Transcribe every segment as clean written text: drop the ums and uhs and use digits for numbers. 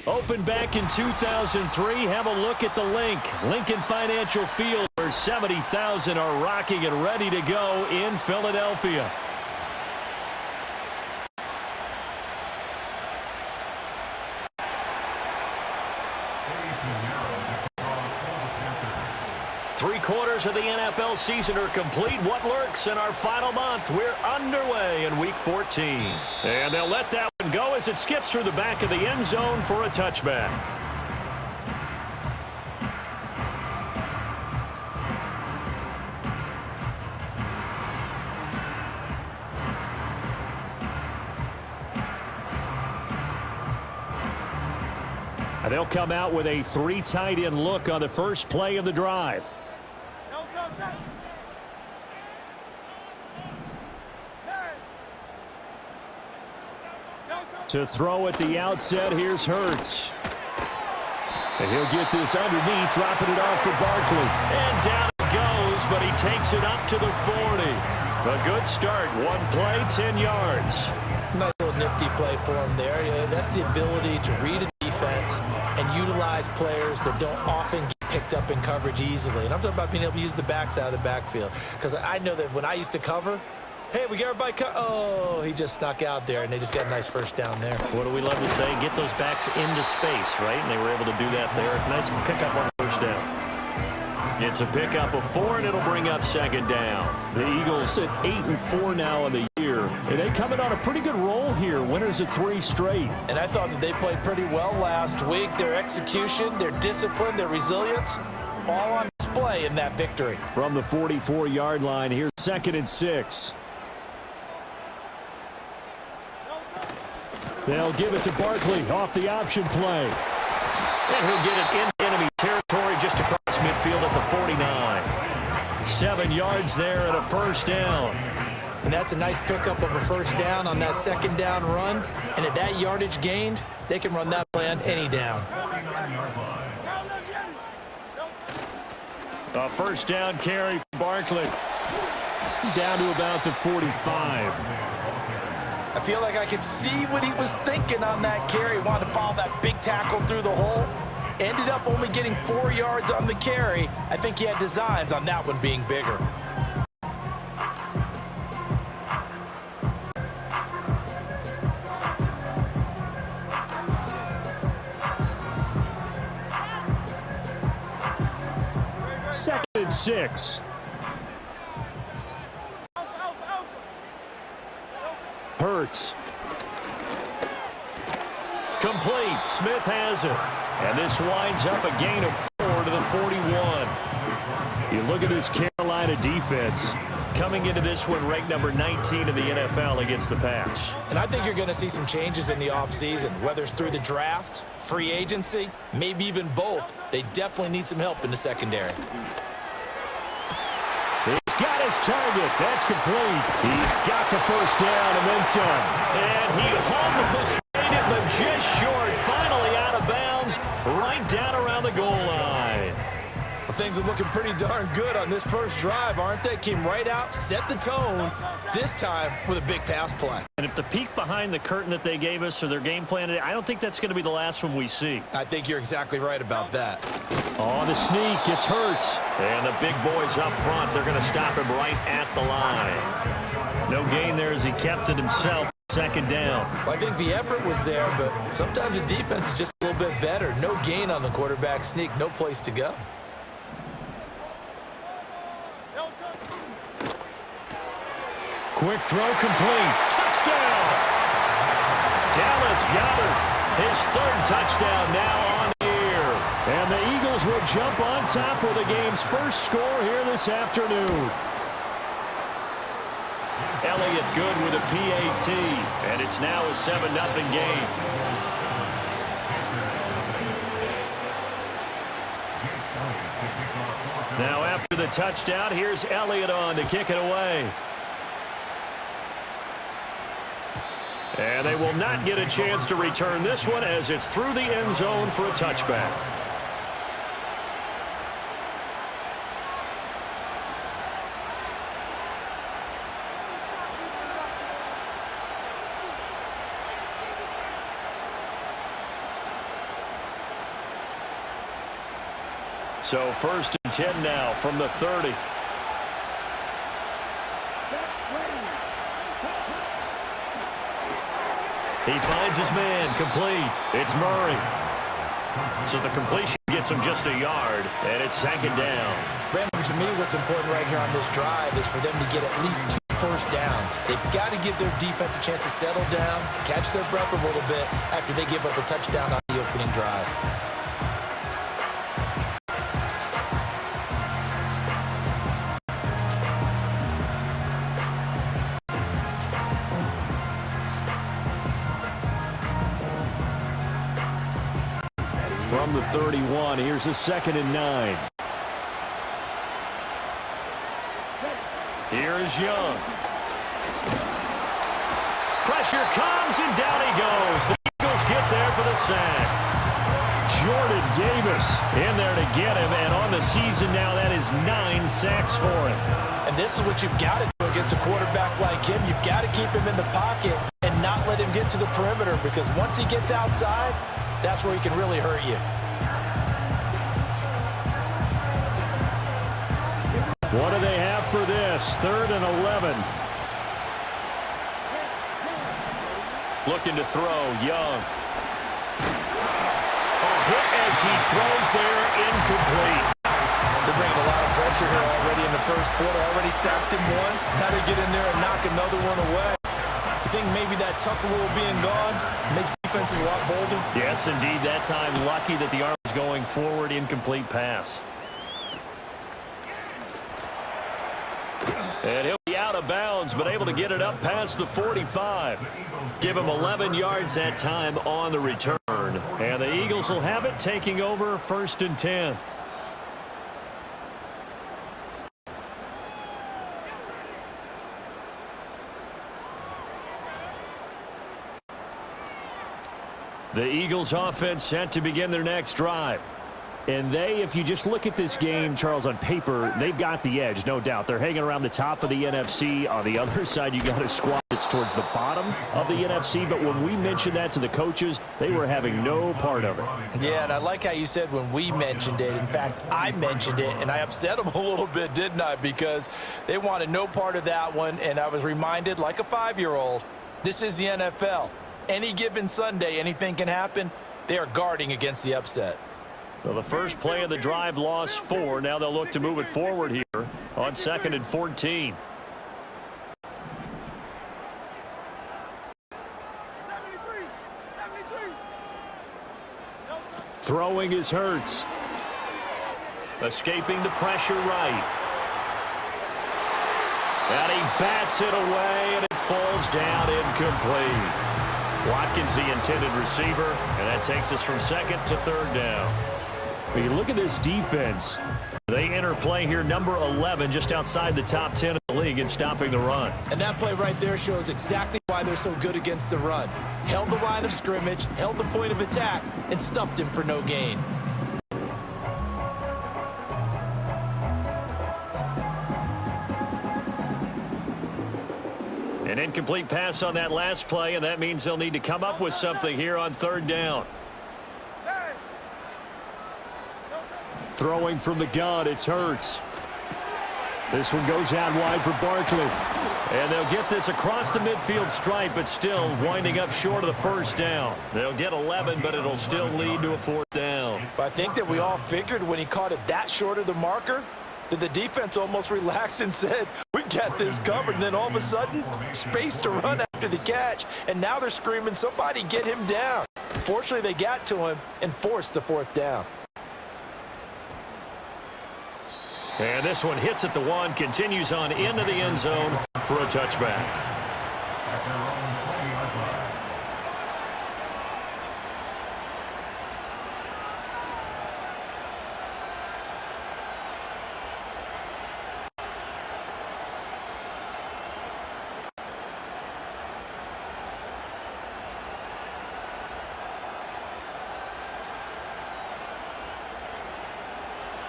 Opened back in 2003. Have a look at the Lincoln Financial Field, where 70,000 are rocking and ready to go in Philadelphia. Three-quarters of the NFL season are complete. What lurks in our final month? We're underway in Week 14. And they'll let that one go as it skips through the back of the end zone for a touchback. And they'll come out with a three tight end look on the first play of the drive. To throw at the outset, here's Hurts. And he'll get this underneath, dropping it off for Barkley. And down it goes, but he takes it up to the 40. A good start. One play, 10 yards. Nice little nifty play for him there. Yeah, that's the ability to read a defense and utilize players that don't often get picked up in coverage easily. And I'm talking about being able to use the backs out of the backfield. Because I know that when I used to cover, hey, we got everybody oh, he just snuck out there, and they just got a nice first down there. What do we love to say? Get those backs into space, right? And they were able to do that there. Nice pickup on first down. It's a pickup of 4, and it'll bring up second down. The Eagles at 8-4 now in the year. And they coming on a pretty good roll here. Winners of 3 straight. And I thought that they played pretty well last week. Their execution, their discipline, their resilience, all on display in that victory. From the 44-yard line, here's 2nd and 6. They'll give it to Barkley off the option play. And he'll get it in enemy territory just across midfield at the 49. 7 yards there and a first down. And that's a nice pickup of a first down on that second down run. And at that yardage gained, they can run that play on any down. A first down carry for Barkley. Down to about the 45. I feel like I could see what he was thinking on that carry. Wanted to follow that big tackle through the hole. Ended up only getting 4 yards on the carry. I think he had designs on that one being bigger. Second and 6. Hurts. Complete. Smith has it. And this winds up a gain of 4 to the 41. You look at this Carolina defense. Coming into this one ranked number 19 in the NFL against the pass. And I think you're going to see some changes in the offseason, whether it's through the draft, free agency, maybe even both. They definitely need some help in the secondary. He's got his target. That's complete. He's got the first down and then some. And he almost made it, but just short. Finally out of bounds, right down around the goal line. Well, things are looking pretty darn good on this first drive, aren't they? Came right out, set the tone, this time with a big pass play. And if the peek behind the curtain that they gave us or their game plan, I don't think that's going to be the last one we see. I think you're exactly right about that. On the sneak, it's Hurts. And the big boys up front, they're going to stop him right at the line. No gain there as he kept it himself. Second down. Well, I think the effort was there, but sometimes the defense is just a little bit better. No gain on the quarterback sneak, no place to go. Quick throw complete. Touchdown! Dallas Goedert, his 3rd touchdown now on the year. And the Eagles will jump on top with the game's first score here this afternoon. Elliott good with a PAT, and it's now a 7-0 game. Now after the touchdown, here's Elliott on to kick it away. And they will not get a chance to return this one as it's through the end zone for a touchback. So 1st and 10 now from the 30. He finds his man, complete. It's Murray. So the completion gets him just a yard, and it's 2nd down. Brandon, to me, what's important right here on this drive is for them to get at least 2 first downs. They've got to give their defense a chance to settle down, catch their breath a little bit after they give up a touchdown on the opening drive. From the 31, here's a 2nd and 9. Here's Young. Pressure comes, and down he goes. The Eagles get there for the sack. Jordan Davis in there to get him, and on the season now, that is 9 sacks for him. And this is what you've got to do against a quarterback like him. You've got to keep him in the pocket and not let him get to the perimeter, because once he gets outside, that's where he can really hurt you. What do they have for this? 3rd and 11. Looking to throw, Young. A hit as he throws there, incomplete. They're bringing a lot of pressure here already in the first quarter. Already sacked him once. Now they get in there and knock another one away. You think maybe that Tucker rule being gone makes defenses a lot bolder? Yes, indeed. That time, lucky that the arm is going forward, incomplete pass. And he'll be out of bounds, but able to get it up past the 45. Give him 11 yards that time on the return. And the Eagles will have it, taking over 1st and 10. The Eagles offense set to begin their next drive. And they, if you just look at this game, Charles, on paper, they've got the edge, no doubt. They're hanging around the top of the NFC. On the other side, you got a squad that's towards the bottom of the NFC. But when we mentioned that to the coaches, they were having no part of it. Yeah, and I like how you said when we mentioned it. In fact, I mentioned it, and I upset them a little bit, didn't I? Because they wanted no part of that one, and I was reminded, like a 5-year-old, this is the NFL. Any given Sunday, anything can happen. They are guarding against the upset. Well, the first play of the drive lost 4. Now they'll look to move it forward here on 2nd and 14. Throwing is Hurts. Escaping the pressure right. And he bats it away, and it falls down incomplete. Watkins, the intended receiver, and that takes us from 2nd to 3rd down. When you look at this defense, they enter play here, number 11, just outside the top 10 of the league in stopping the run. And that play right there shows exactly why they're so good against the run. Held the line of scrimmage, held the point of attack, and stuffed him for no gain. An incomplete pass on that last play, and that means they'll need to come up with something here on 3rd down. Throwing from the gun, it's Hurts. This one goes out wide for Barkley. And they'll get this across the midfield stripe, but still winding up short of the 1st down. They'll get 11, but it'll still lead to a 4th down. But I think that we all figured when he caught it that short of the marker, that the defense almost relaxed and said, we got this covered. And then all of a sudden, space to run after the catch. And now they're screaming, somebody get him down. Fortunately, they got to him and forced the 4th down. And this one hits at the 1, continues on into the end zone for a touchback.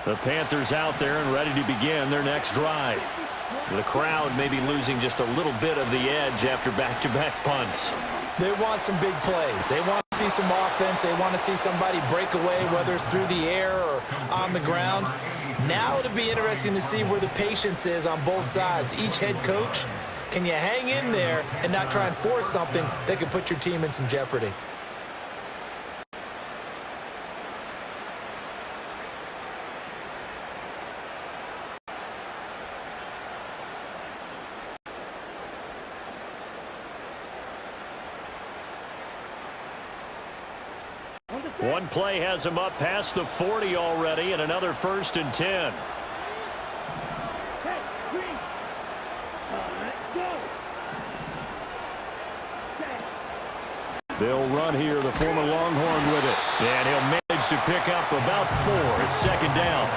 The Panthers out there and ready to begin their next drive. The crowd may be losing just a little bit of the edge after back-to-back punts. They want some big plays. They want see some offense. They want to see somebody break away, whether it's through the air or on the ground. Now it'll be interesting to see where the patience is on both sides. Each head coach, can you hang in there and not try and force something that could put your team in some jeopardy? One play has him up past the 40 already, and another 1st and 10. They'll run here, the former Longhorn with it. And he'll manage to pick up about 4. It's 2nd down.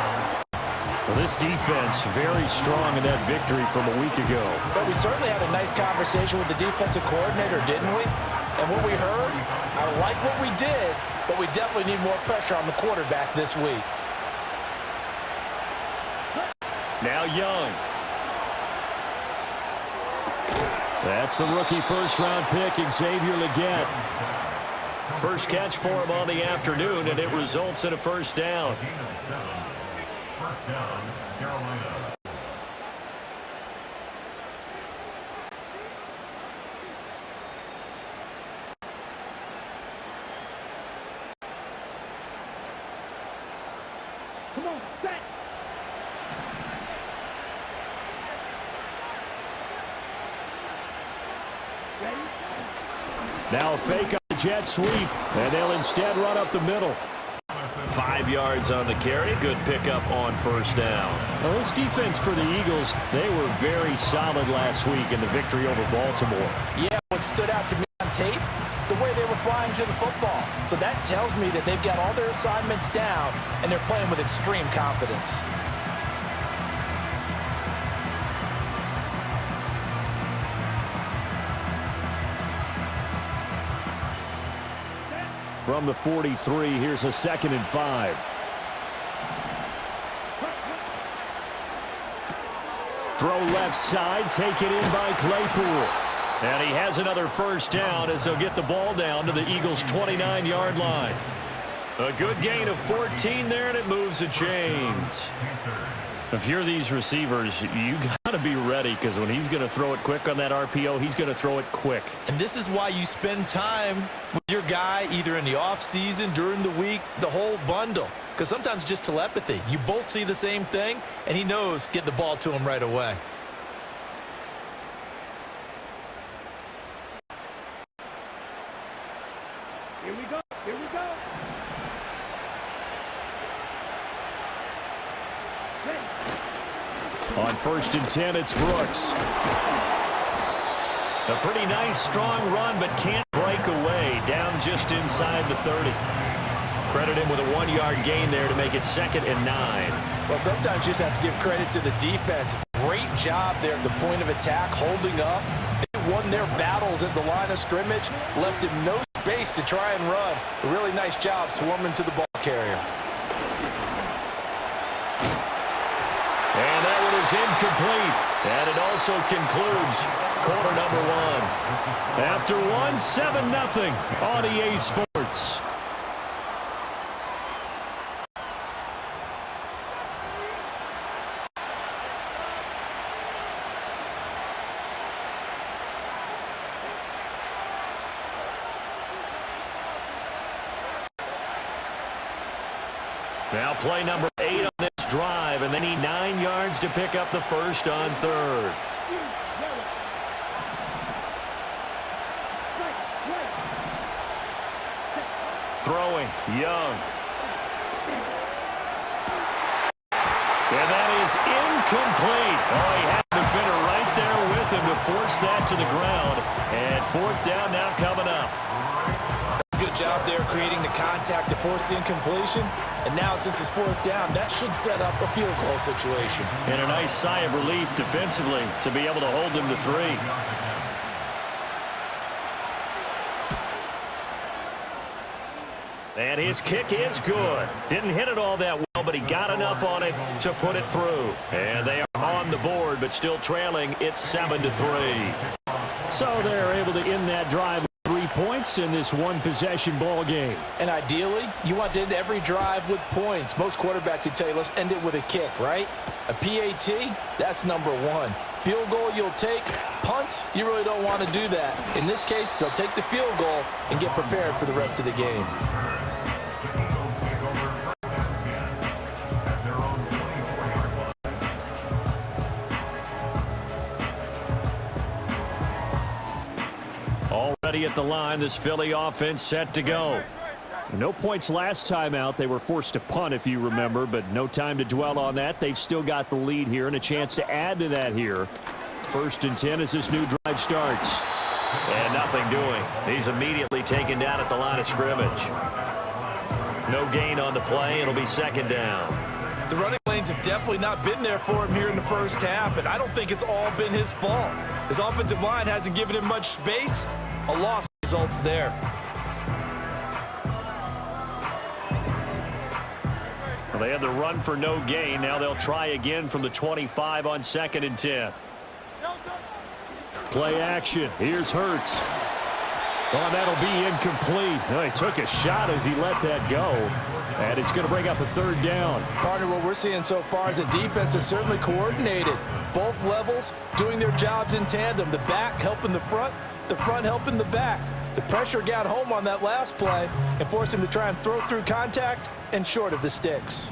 Well, this defense very strong in that victory from a week ago. But we certainly had a nice conversation with the defensive coordinator, didn't we? And what we heard, I like what we did, but we definitely need more pressure on the quarterback this week. Now Young. That's the rookie first-round pick, Xavier Legette. First catch for him on the afternoon, and it results in a 1st down. First down, Carolina. Come on, set. Ready? Now a fake on the jet sweep, and they'll instead run up the middle. 5 yards on the carry. Good pickup on 1st down. Now this defense for the Eagles, they were very solid last week in the victory over Baltimore. Yeah, what stood out to me on tape, the way they were flying to the football. So that tells me that they've got all their assignments down, and they're playing with extreme confidence. From the 43, here's a 2nd and 5. Throw left side, taken in by Claypool. And he has another 1st down as he'll get the ball down to the Eagles' 29-yard line. A good gain of 14 there, and it moves the chains. If you're these receivers, you got to be ready, because when he's going to throw it quick on that RPO, he's going to throw it quick. And this is why you spend time with your guy either in the offseason, during the week, the whole bundle. Because sometimes just telepathy. You both see the same thing, and he knows get the ball to him right away. Here we go. Here we go. On 1st and 10, it's Brooks. A pretty nice, strong run, but can't break away. Down just inside the 30. Credit him with a 1-yard gain there to make it 2nd and 9. Well, sometimes you just have to give credit to the defense. Great job there at the point of attack, holding up. They won their battles at the line of scrimmage, left him no space to try and run. A really nice job swarming to the ball carrier. And that one is incomplete. And it also concludes quarter number 1. After one, 7-0 on EA Sports. Now play number 8 on this drive, and they need 9 yards to pick up the 1st on 3rd. Throwing, Young. And that is incomplete. Oh, he had the defender right there with him to force that to the ground. And 4th down now coming up. Good job there creating the contact to force the incompletion. And now, since it's 4th down, that should set up a field goal situation. And a nice sigh of relief defensively to be able to hold them to 3. And his kick is good. Didn't hit it all that well, but he got enough on it to put it through. And they are on the board, but still trailing. It's 7-3. So they're able to end that drive with 3 points in this one-possession ball game. And ideally, you want to end every drive with points. Most quarterbacks would tell you, let's end it with a kick, right? A PAT, that's number one. Field goal you'll take. Punts, you really don't want to do that. In this case, they'll take the field goal and get prepared for the rest of the game. Already at the line, this Philly offense set to go. No points last time out. They were forced to punt, if you remember, but no time to dwell on that. They've still got the lead here and a chance to add to that here. 1st and 10 as this new drive starts. And nothing doing. He's immediately taken down at the line of scrimmage. No gain on the play. It'll be 2nd down. The running lanes have definitely not been there for him here in the first half, and I don't think it's all been his fault. His offensive line hasn't given him much space. A loss results there. Well, they had the run for no gain. Now they'll try again from the 25 on 2nd and 10. Play action. Here's Hurts. Oh, that'll be incomplete. Oh, he took a shot as he let that go. And it's going to bring up a 3rd down. Partner, what we're seeing so far is the defense is certainly coordinated. Both levels doing their jobs in tandem. The back helping the front helping the back. The pressure got home on that last play and forced him to try and throw through contact and short of the sticks.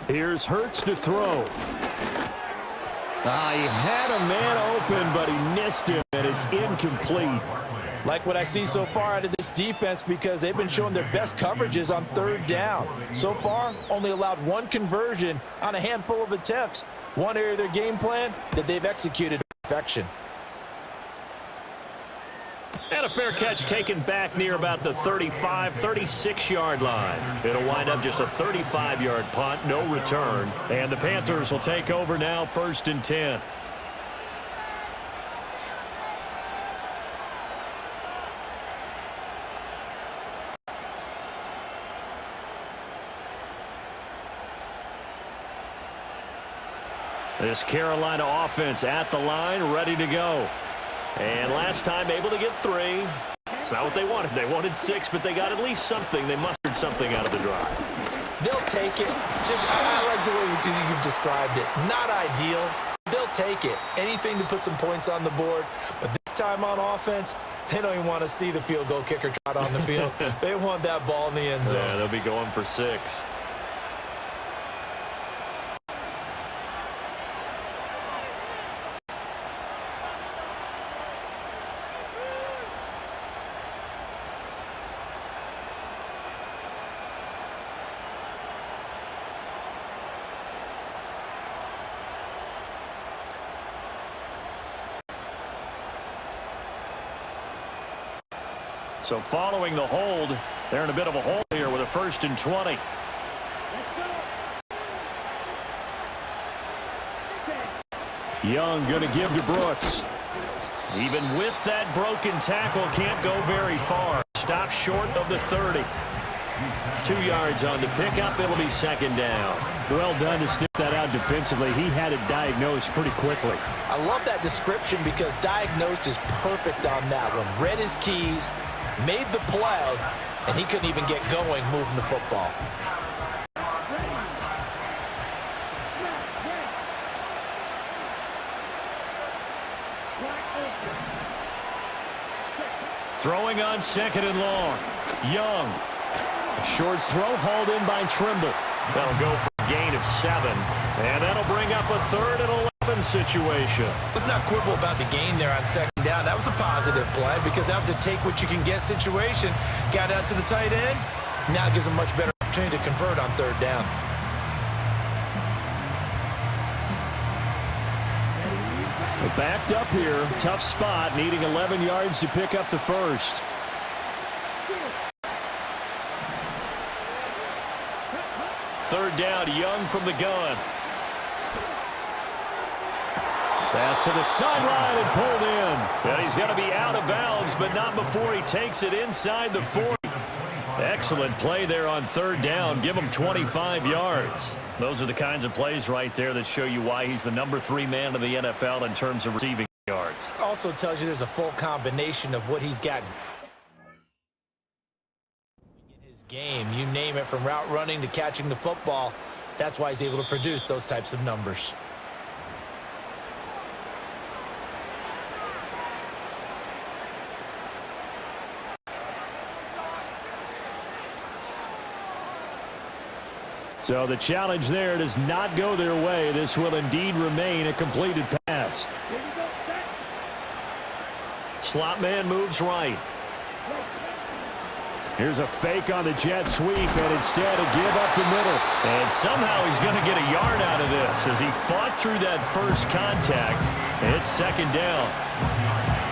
Here's Hurts to throw. He had a man open, but he missed him, and it's incomplete. Like what I see so far out of this defense, because they've been showing their best coverages on 3rd down. So far, only allowed 1 conversion on a handful of attempts. One area of their game plan that they've executed to perfection. And a fair catch taken back near about the 35, 36-yard line. It'll wind up just a 35-yard punt, no return. And the Panthers will take over now, 1st and 10. This Carolina offense at the line, ready to go. And last time able to get 3. It's not what they wanted. They wanted 6, but they got at least something. They mustered something out of the drive. They'll take it. I like the way you've described it. Not ideal. They'll take it. Anything to put some points on the board. But this time on offense, they don't even want to see the field goal kicker trot on the field. They want that ball in the end zone. Yeah, they'll be going for 6. So following the hold, they're in a bit of a hole here with a 1st and 20. Young going to give to Brooks. Even with that broken tackle, can't go very far. Stop short of the 30. 2 yards on the pickup. It'll be 2nd down. Well done to sniff that out defensively. He had it diagnosed pretty quickly. I love that description because diagnosed is perfect on that one. Read his keys, made the play, and he couldn't even get going moving the football. Throwing on 2nd and long. Young. A short throw hauled in by Trimble. That'll go for a gain of 7. And that'll bring up a 3rd and 11 situation. Let's not quibble about the gain there on 2nd down. That was a positive play because that was a take-what-you-can-get situation. Got out to the tight end. Now it gives them much better opportunity to convert on 3rd down. We're backed up here. Tough spot, needing 11 yards to pick up the 1st. Third down, Young from the gun. Pass to the sideline and pulled in. And he's going to be out of bounds, but not before he takes it inside the 40. Excellent play there on 3rd down. Give him 25 yards. Those are the kinds of plays right there that show you why he's the number 3 man in the NFL in terms of receiving. yards. Also tells you there's a full combination of what he's got in his game. You name it, from route running to catching the football. That's why he's able to produce those types of numbers. So the challenge there does not go their way. This will indeed remain a completed pass. Here you go, set. Slot man moves right. Here's a fake on the jet sweep, and instead a give up the middle. And somehow he's going to get a yard out of this as he fought through that first contact. It's second down.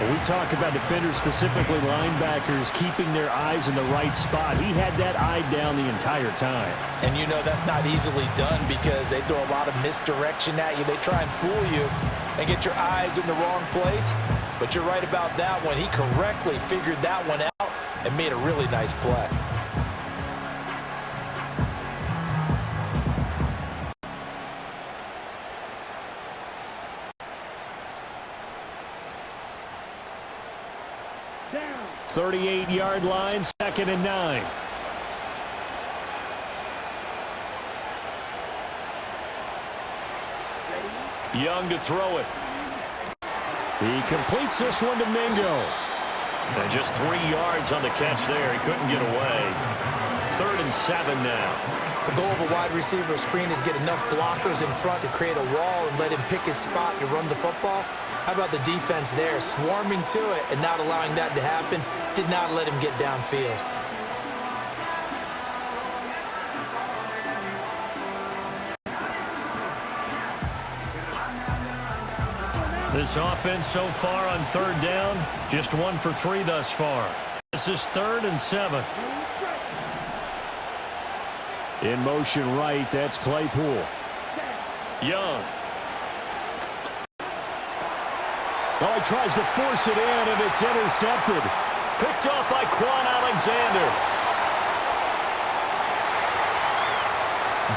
We talk about defenders, specifically linebackers, keeping their eyes in the right spot. He had that eye down the entire time. And you know that's not easily done because they throw a lot of misdirection at you. They try and fool you and get your eyes in the wrong place. But you're right about that one. He correctly figured that one out and made a really nice play. Down. 38-yard line, 2nd and 9. Young to throw it. He completes this one to Mingo. And just 3 yards on the catch there. He couldn't get away. 3rd and 7 now. The goal of a wide receiver screen is get enough blockers in front to create a wall and let him pick his spot to run the football. How about the defense there, swarming to it and not allowing that to happen? Did not let him get downfield. This offense so far on 3rd down, just 1 for 3 thus far. This is 3rd and 7. In motion right, that's Claypool. Young. Oh, he tries to force it in, and it's intercepted. Picked off by Quan Alexander.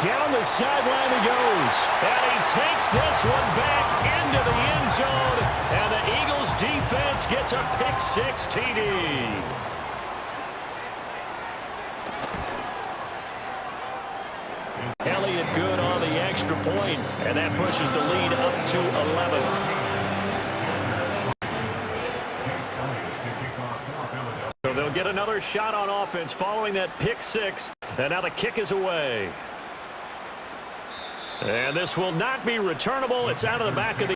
Down the sideline he goes. And he takes this one back into the end zone. And the Eagles defense gets a pick-6 TD. Elliott good on the extra point, and that pushes the lead up to 11. So they'll get another shot on offense following that pick-6, and now the kick is away. And this will not be returnable. It's out of the back of the...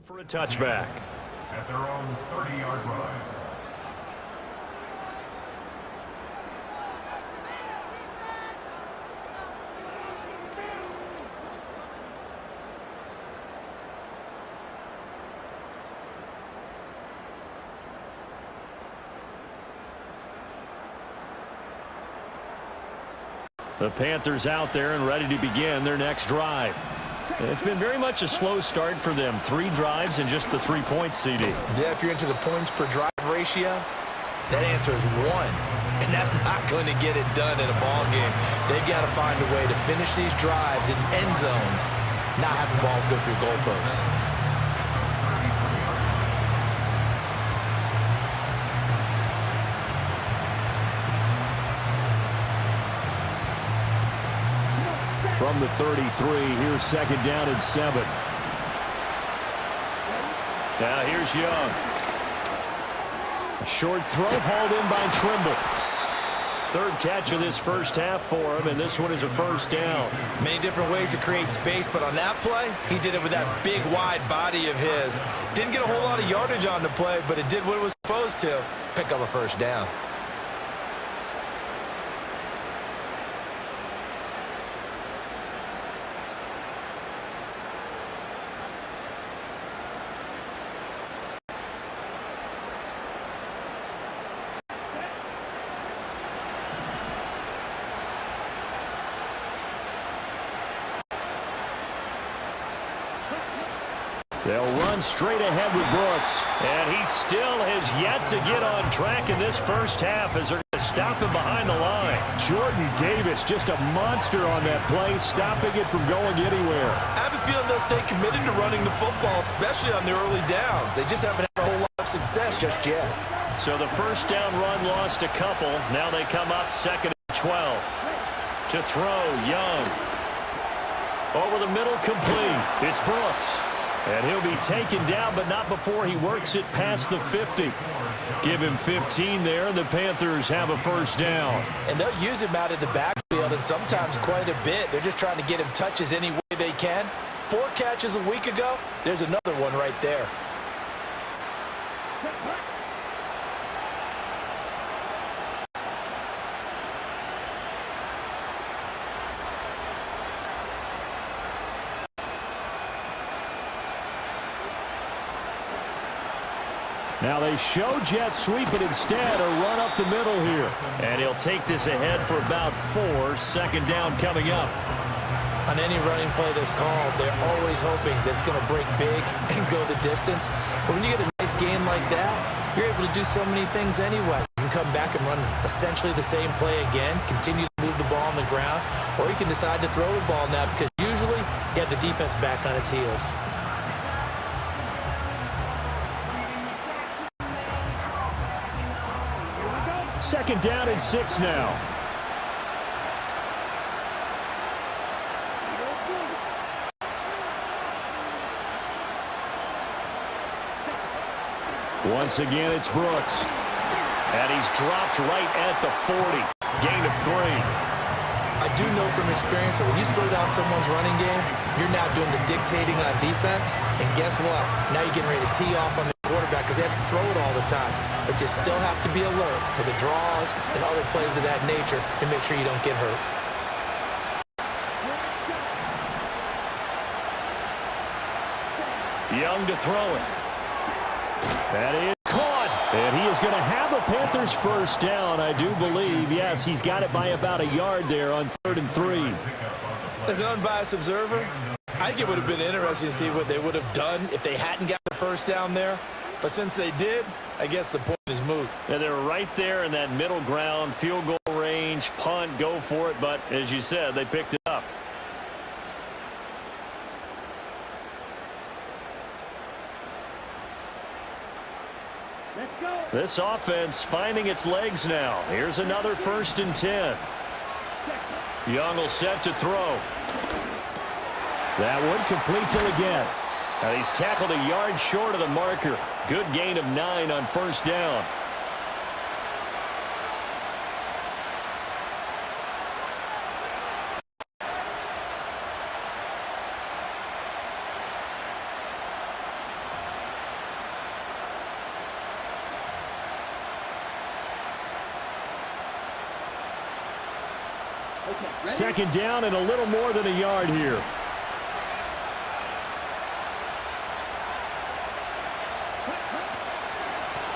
for a touchback. At their own 30-yard line. The Panthers out there and ready to begin their next drive. It's been very much a slow start for them. 3 drives and just the 3 points, CD. Yeah, if you're into the points per drive ratio, that answer is 1. And that's not going to get it done in a ball game. They've got to find a way to finish these drives in end zones, not having balls go through goalposts. from the 33. Here's second down and 7. Now here's Young. A short throw hauled in by Trimble. Third catch of this first half for him, and this one is a first down. Many different ways to create space, but on that play, he did it with that big, wide body of his. Didn't get a whole lot of yardage on the play, but it did what it was supposed to. Pick up a first down. They'll run straight ahead with Brooks. And he still has yet to get on track in this first half as they're going to stop him behind the line. Jordan Davis, just a monster on that play, stopping it from going anywhere. I have a feeling they'll stay committed to running the football, especially on the early downs. They just haven't had a whole lot of success just yet. So the first down run lost a couple. Now they come up second and 12. To throw, Young. Over the middle, complete. It's Brooks. And he'll be taken down, but not before he works it past the 50. Give him 15 there, and the Panthers have a first down. And they'll use him out of the backfield, and sometimes quite a bit. They're just trying to get him touches any way they can. 4 catches a week ago. There's another one right there. Now they show jet sweep, but instead a run up the middle here. And he'll take this ahead for about 4. Second down coming up. On any running play that's called, they're always hoping that it's going to break big and go the distance. But when you get a nice game like that, you're able to do so many things anyway. You can come back and run essentially the same play again, continue to move the ball on the ground, or you can decide to throw the ball now because usually you have the defense back on its heels. Second down and 6 now. Once again, it's Brooks. And he's dropped right at the 40. Gain of 3. I do know from experience that when you slow down someone's running game, you're now doing the dictating on defense. And guess what? Now you're getting ready to tee off on the quarterback because they have to throw it all the time. But you still have to be alert for the draws and other plays of that nature to make sure you don't get hurt. Young to throw it. That is caught. And he is going to have a Panthers first down, I do believe. Yes, he's got it by about a yard there on 3rd and 3. As an unbiased observer, I think it would have been interesting to see what they would have done if they hadn't got the first down there. But since they did, I guess the point is moot. And they're right there in that middle ground, field goal range, punt, go for it. But as you said, they picked it up. Let's go. This offense finding its legs now. Here's another 1st and 10. Young will set to throw. That one complete to again. Now he's tackled a yard short of the marker. Good gain of 9 on 1st down. Second down and a little more than a yard here.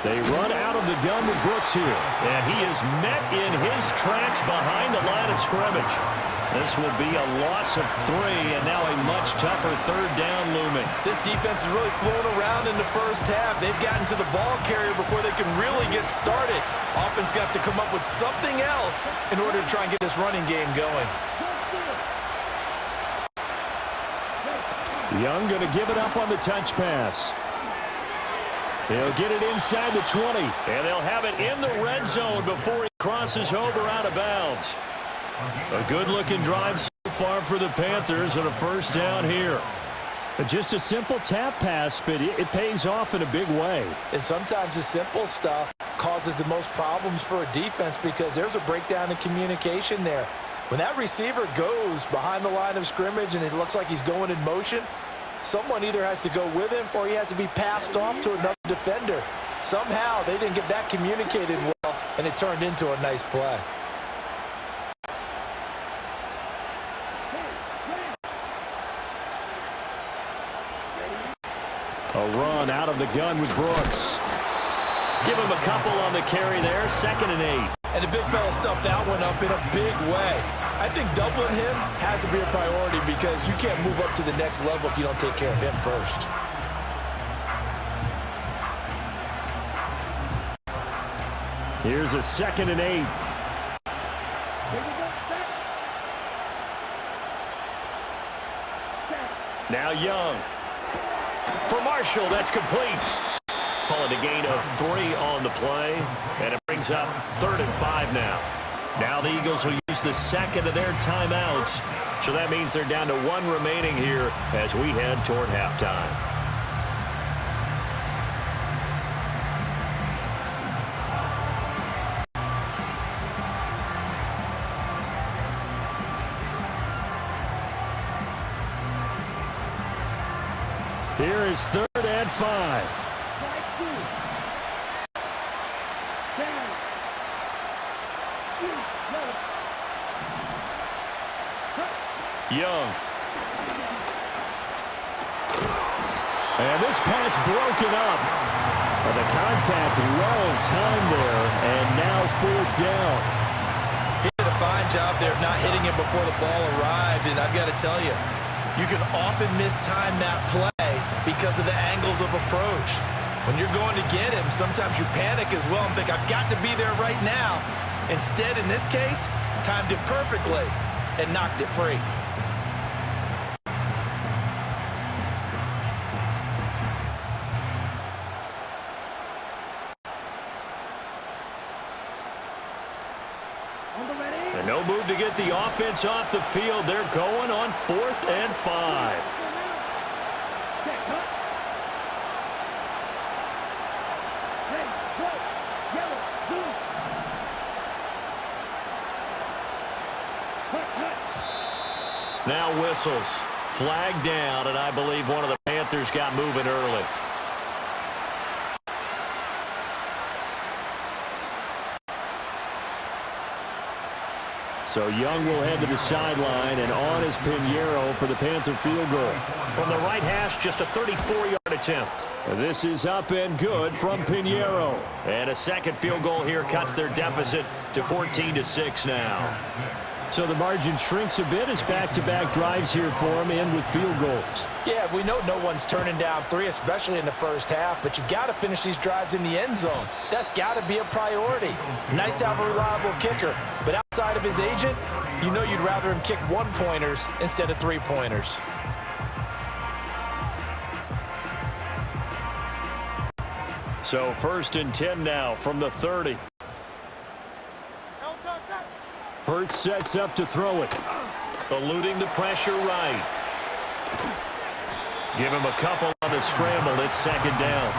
They run out of the gun with Brooks here. And he is met in his tracks behind the line of scrimmage. This will be a loss of 3, and now a much tougher 3rd down looming. This defense is really flown around in the first half. They've gotten to the ball carrier before they can really get started. Offense got to come up with something else in order to try and get this running game going. Young going to give it up on the touch pass. He'll get it inside the 20. And they'll have it in the red zone before he crosses over out of bounds. A good-looking drive so far for the Panthers on a first down here. Just a simple tap pass, but it pays off in a big way. And sometimes the simple stuff causes the most problems for a defense because there's a breakdown in communication there. When that receiver goes behind the line of scrimmage and it looks like he's going in motion, someone either has to go with him or he has to be passed off to another defender. Somehow they didn't get that communicated well, and it turned into a nice play. A run out of the gun with Brooks. Give him a couple on the carry there, 2nd and 8. And the big fella stuffed that one up in a big way. I think doubling him has to be a priority because you can't move up to the next level if you don't take care of him first. Here's a 2nd and 8. Now Young. For Marshall, that's complete. Call it a gain of 3 on the play, and it brings up 3rd and 5 now. Now the Eagles will use the 2nd of their timeouts, so that means they're down to 1 remaining here as we head toward halftime. Here is 3rd and 5. Young. And this pass broken up. Well, the contact well timed there, and now 4th down. He did a fine job there of not hitting him before the ball arrived, and I've got to tell you, you can often mistime that play because of the angles of approach. When you're going to get him, sometimes you panic as well and think, I've got to be there right now. Instead, in this case, timed it perfectly and knocked it free. And no move to get the offense off the field. They're going on 4th and 5. Now whistles. Flag down, and I believe one of the Panthers got moving early. So Young will head to the sideline, and on is Pinheiro for the Panther field goal. From the right hash, just a 34-yard attempt. This is up and good from Pinheiro. And a second field goal here cuts their deficit to 14-6 now. So the margin shrinks a bit as back-to-back drives here for him, and with field goals. Yeah, we know no one's turning down 3, especially in the first half, but you've got to finish these drives in the end zone. That's got to be a priority. Nice to have a reliable kicker, but outside of his agent, you know you'd rather him kick 1-pointers instead of 3-pointers. So 1st and 10 now from the 30. Hurts sets up to throw it. Eluding the pressure right. Give him a couple on the scramble. It's 2nd down.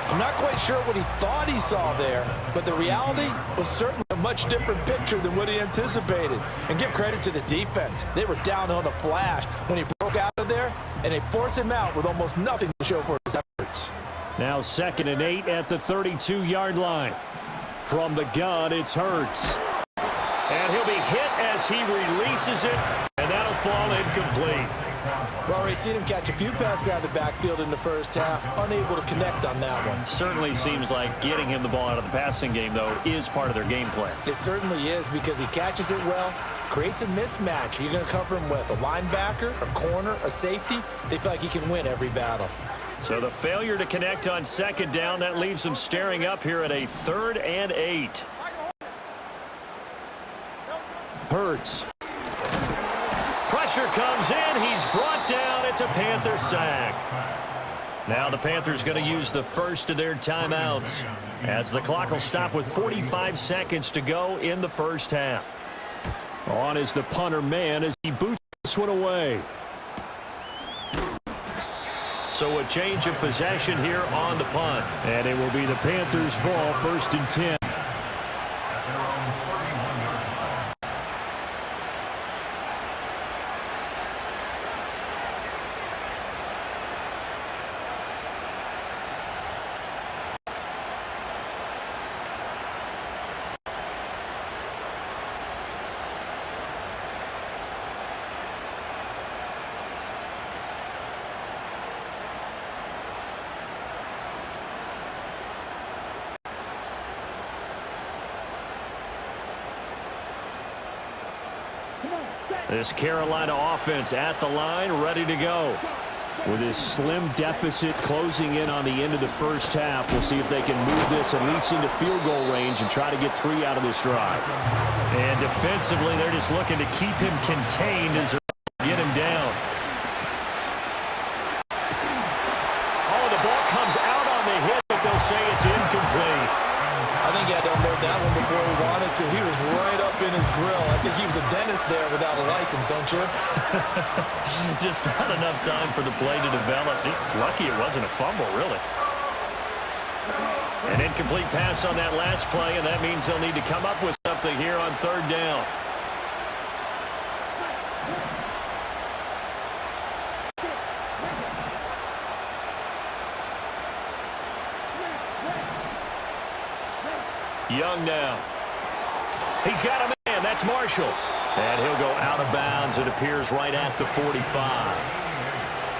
I'm not quite sure what he thought he saw there, but the reality was certainly a much different picture than what he anticipated. And give credit to the defense. They were down on the flash when he broke out of there, and they forced him out with almost nothing to show for his efforts. Now 2nd and 8 at the 32-yard line. From the gun, it's Hurts. And he'll be hit as he releases it, and that'll fall incomplete. We've already seen him catch a few passes out of the backfield in the first half, unable to connect on that one. Certainly seems like getting him the ball out of the passing game, though, is part of their game plan. It certainly is because he catches it well, creates a mismatch. You're going to cover him with a linebacker, a corner, a safety. They feel like he can win every battle. So the failure to connect on 2nd down, that leaves him staring up here at a 3rd and 8. Hurts. Pressure comes in. He's brought down. It's a Panther sack. Now the Panthers going to use the 1st of their timeouts as the clock will stop with 45 seconds to go in the first half. On is the punter man as he boots this one away. So a change of possession here on the punt. And it will be the Panthers' ball, 1st and 10. This Carolina offense at the line, ready to go. With this slim deficit closing in on the end of the first half, we'll see if they can move this at least into field goal range and try to get 3 out of this drive. And defensively, they're just looking to keep him contained as they get him down. Oh, the ball comes out on the hit, but they'll say it's incomplete. I think he had to unload that one before he wanted to. He was right up in his grill. I think he was a dentist there without a license, don't you? Just not enough time for the play to develop. Lucky it wasn't a fumble, really. An incomplete pass on that last play, and that means they'll need to come up with something here on 3rd down. Young now. He's got a man. That's Marshall. And he'll go out of bounds, it appears, right at the 45.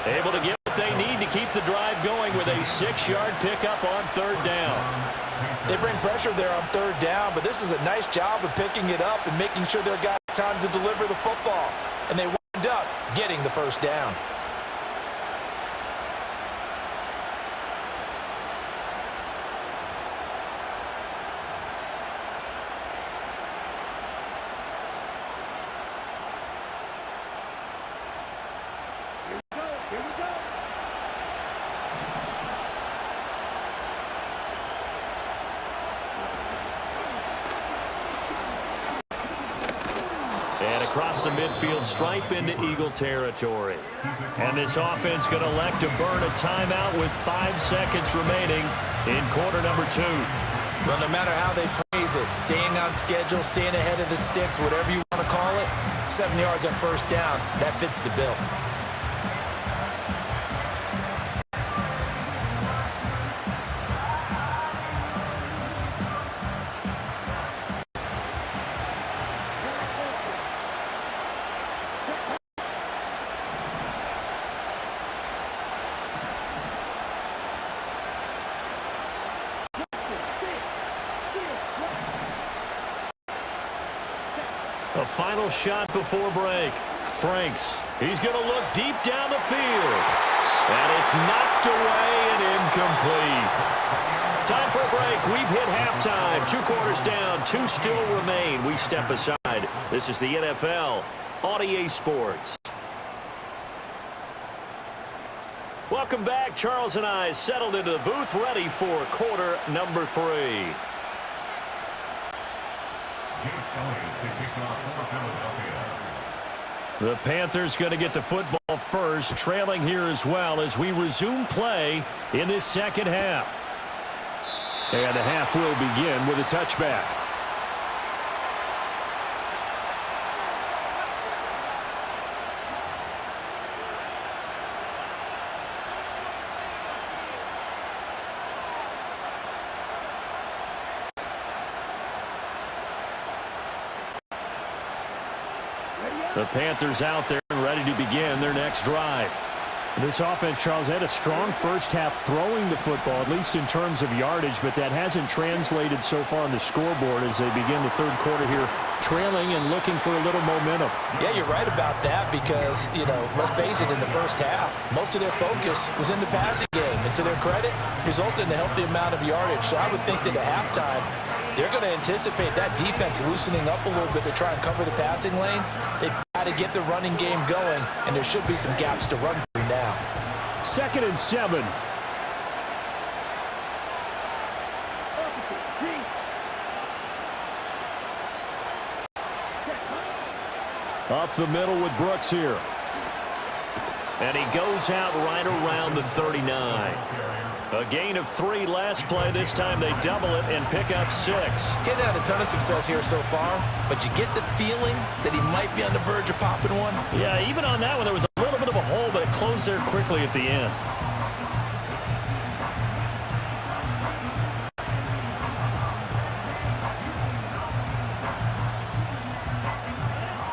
Able to get what they need to keep the drive going with a 6-yard pickup on 3rd down. They bring pressure there on 3rd down, but this is a nice job of picking it up and making sure their guys have time to deliver the football. And they wind up getting the 1st down. Across the midfield stripe into Eagle territory. And this offense going to elect to burn a timeout with 5 seconds remaining in quarter number 2. Well, no matter how they phrase it, staying on schedule, staying ahead of the sticks, whatever you want to call it, 7 yards on 1st down, that fits the bill. A final shot before break. Franks, he's going to look deep down the field. And it's knocked away and incomplete. Time for a break. We've hit halftime. 2 quarters down, 2 still remain. We step aside. This is the NFL on EA Sports. Welcome back. Charles and I settled into the booth, ready for quarter number 3. The Panthers going to get the football first, trailing here as well as we resume play in this second half. And the half will begin with a touchback. The Panthers out there and ready to begin their next drive. This offense, Charles, had a strong first half throwing the football, at least in terms of yardage, but that hasn't translated so far on the scoreboard as they begin the 3rd quarter here, trailing and looking for a little momentum. Yeah, you're right about that because, you know, let's face it, in the first half, most of their focus was in the passing game. And to their credit, resulted in a healthy amount of yardage. So I would think that at halftime, they're going to anticipate that defense loosening up a little bit to try and cover the passing lanes. They've got to get the running game going, and there should be some gaps to run through now. 2nd and 7. Up the middle with Brooks here. And he goes out right around the 39. A gain of 3 last play. This time they double it and pick up 6. Getting had a ton of success here so far, but you get the feeling that he might be on the verge of popping one. Yeah, even on that one, there was a little bit of a hole, but it closed there quickly at the end.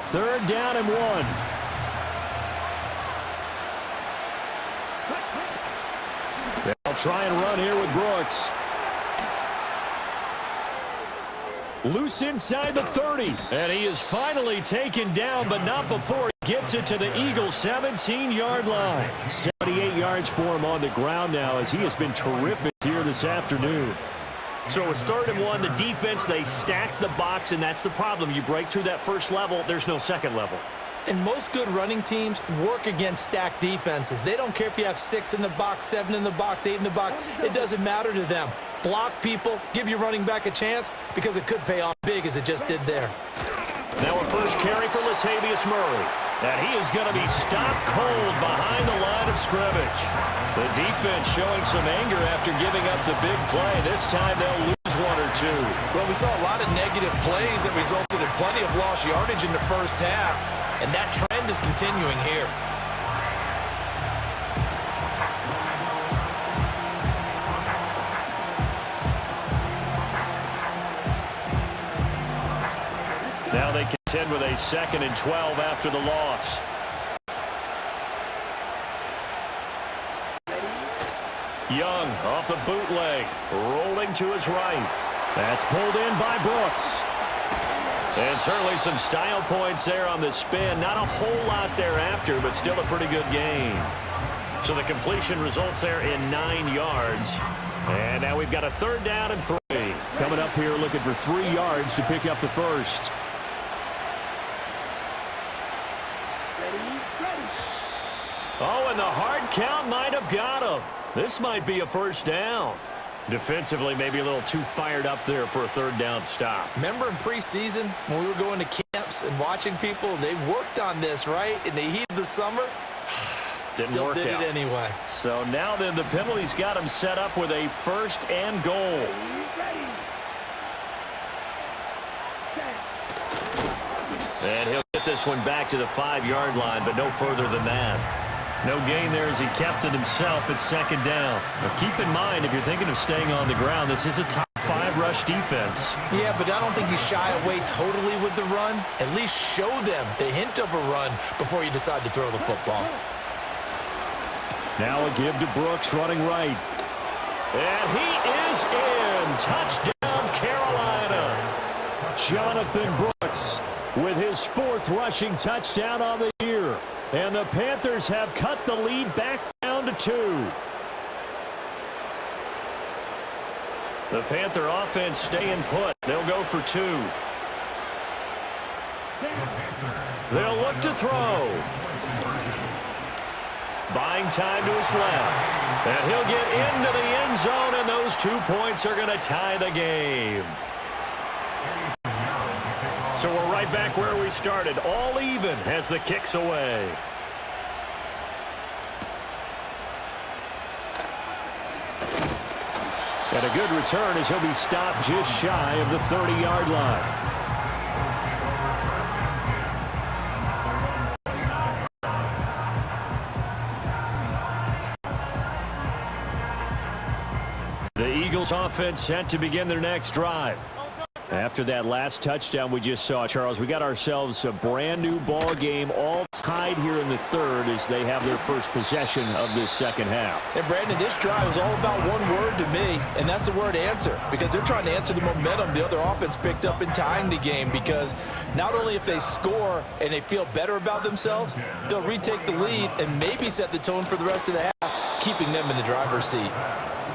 Third down and 1. They'll try and run here with Brooks. Loose inside the 30. And he is finally taken down, but not before he gets it to the Eagles' 17-yard line. 78 yards for him on the ground now, as he has been terrific here this afternoon. So it's 3rd and 1. The defense, they stack the box, and that's the problem. You break through that first level, there's no second level. And most good running teams work against stacked defenses. They don't care if you have 6 in the box, 7 in the box, 8 in the box. It doesn't matter to them. Block people, give your running back a chance, because it could pay off big as it just did there. Now a first carry for Latavius Murray. And he is going to be stopped cold behind the line of scrimmage. The defense showing some anger after giving up the big play. This time they'll lose 1 or 2. Well, we saw a lot of negative plays that resulted in plenty of lost yardage in the first half, and that trend is continuing here. Now they contend with a 2nd and 12 after the loss. Young off the bootleg, rolling to his right. That's pulled in by Brooks. And certainly some style points there on the spin. Not a whole lot thereafter, but still a pretty good gain. So the completion results there in 9 yards. And now we've got a 3rd down and 3. Coming up here looking for 3 yards to pick up the first. Oh, and the hard count might have got him. This might be a first down. Defensively, maybe a little too fired up there for a 3rd down stop. Remember in preseason when we were going to camps and watching people, they worked on this, right? In the heat of the summer, still did it anyway. So now then the penalty's got him set up with a 1st and goal. And he'll get this one back to the 5-yard line, but no further than that. No gain there as he kept it himself at 2nd down. Now keep in mind, if you're thinking of staying on the ground, this is a top 5 rush defense. Yeah, but I don't think you shy away totally with the run. At least show them the hint of a run before you decide to throw the football. Now a give to Brooks running right. And he is in. Touchdown, Carolina. Jonathan Brooks with his 4th rushing touchdown on the year. And the Panthers have cut the lead back down to 2. The Panther offense staying put. They'll go for 2. They'll look to throw. Buying time to his left. And he'll get into the end zone, and those 2 points are going to tie the game. So we're right back where we started, all even as the kick's away. And a good return as he'll be stopped just shy of the 30-yard line. The Eagles offense set to begin their next drive. After that last touchdown we just saw, Charles, we got ourselves a brand new ball game, all tied here in the 3rd as they have their first possession of this 2nd half. And Brandon, this drive is all about one word to me, and that's the word answer, because they're trying to answer the momentum the other offense picked up in tying the game, because not only if they score and they feel better about themselves, they'll retake the lead and maybe set the tone for the rest of the half, keeping them in the driver's seat.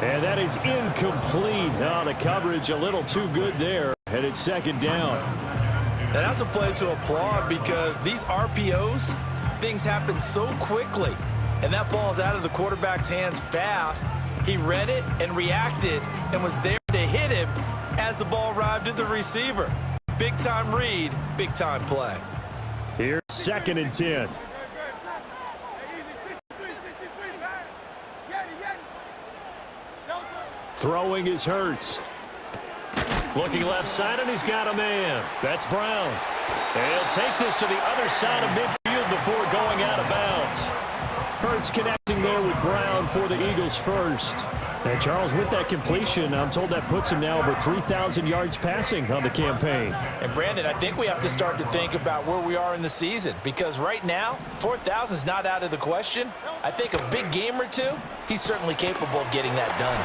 And that is incomplete. Oh, the coverage a little too good there. And it's 2nd down. And that's a play to applaud, because these RPOs, things happen so quickly. And that ball's out of the quarterback's hands fast. He read it and reacted and was there to hit him as the ball arrived at the receiver. Big-time read, big-time play. Here's 2nd and 10. Throwing is Hurts. Looking left side, and he's got a man. That's Brown. He'll take this to the other side of midfield before going out of bounds. Hurts connecting there with Brown for the Eagles first. And Charles, with that completion, I'm told that puts him now over 3,000 yards passing on the campaign. And Brandon, I think we have to start to think about where we are in the season, because right now, 4,000 is not out of the question. I think a big game or two, he's certainly capable of getting that done.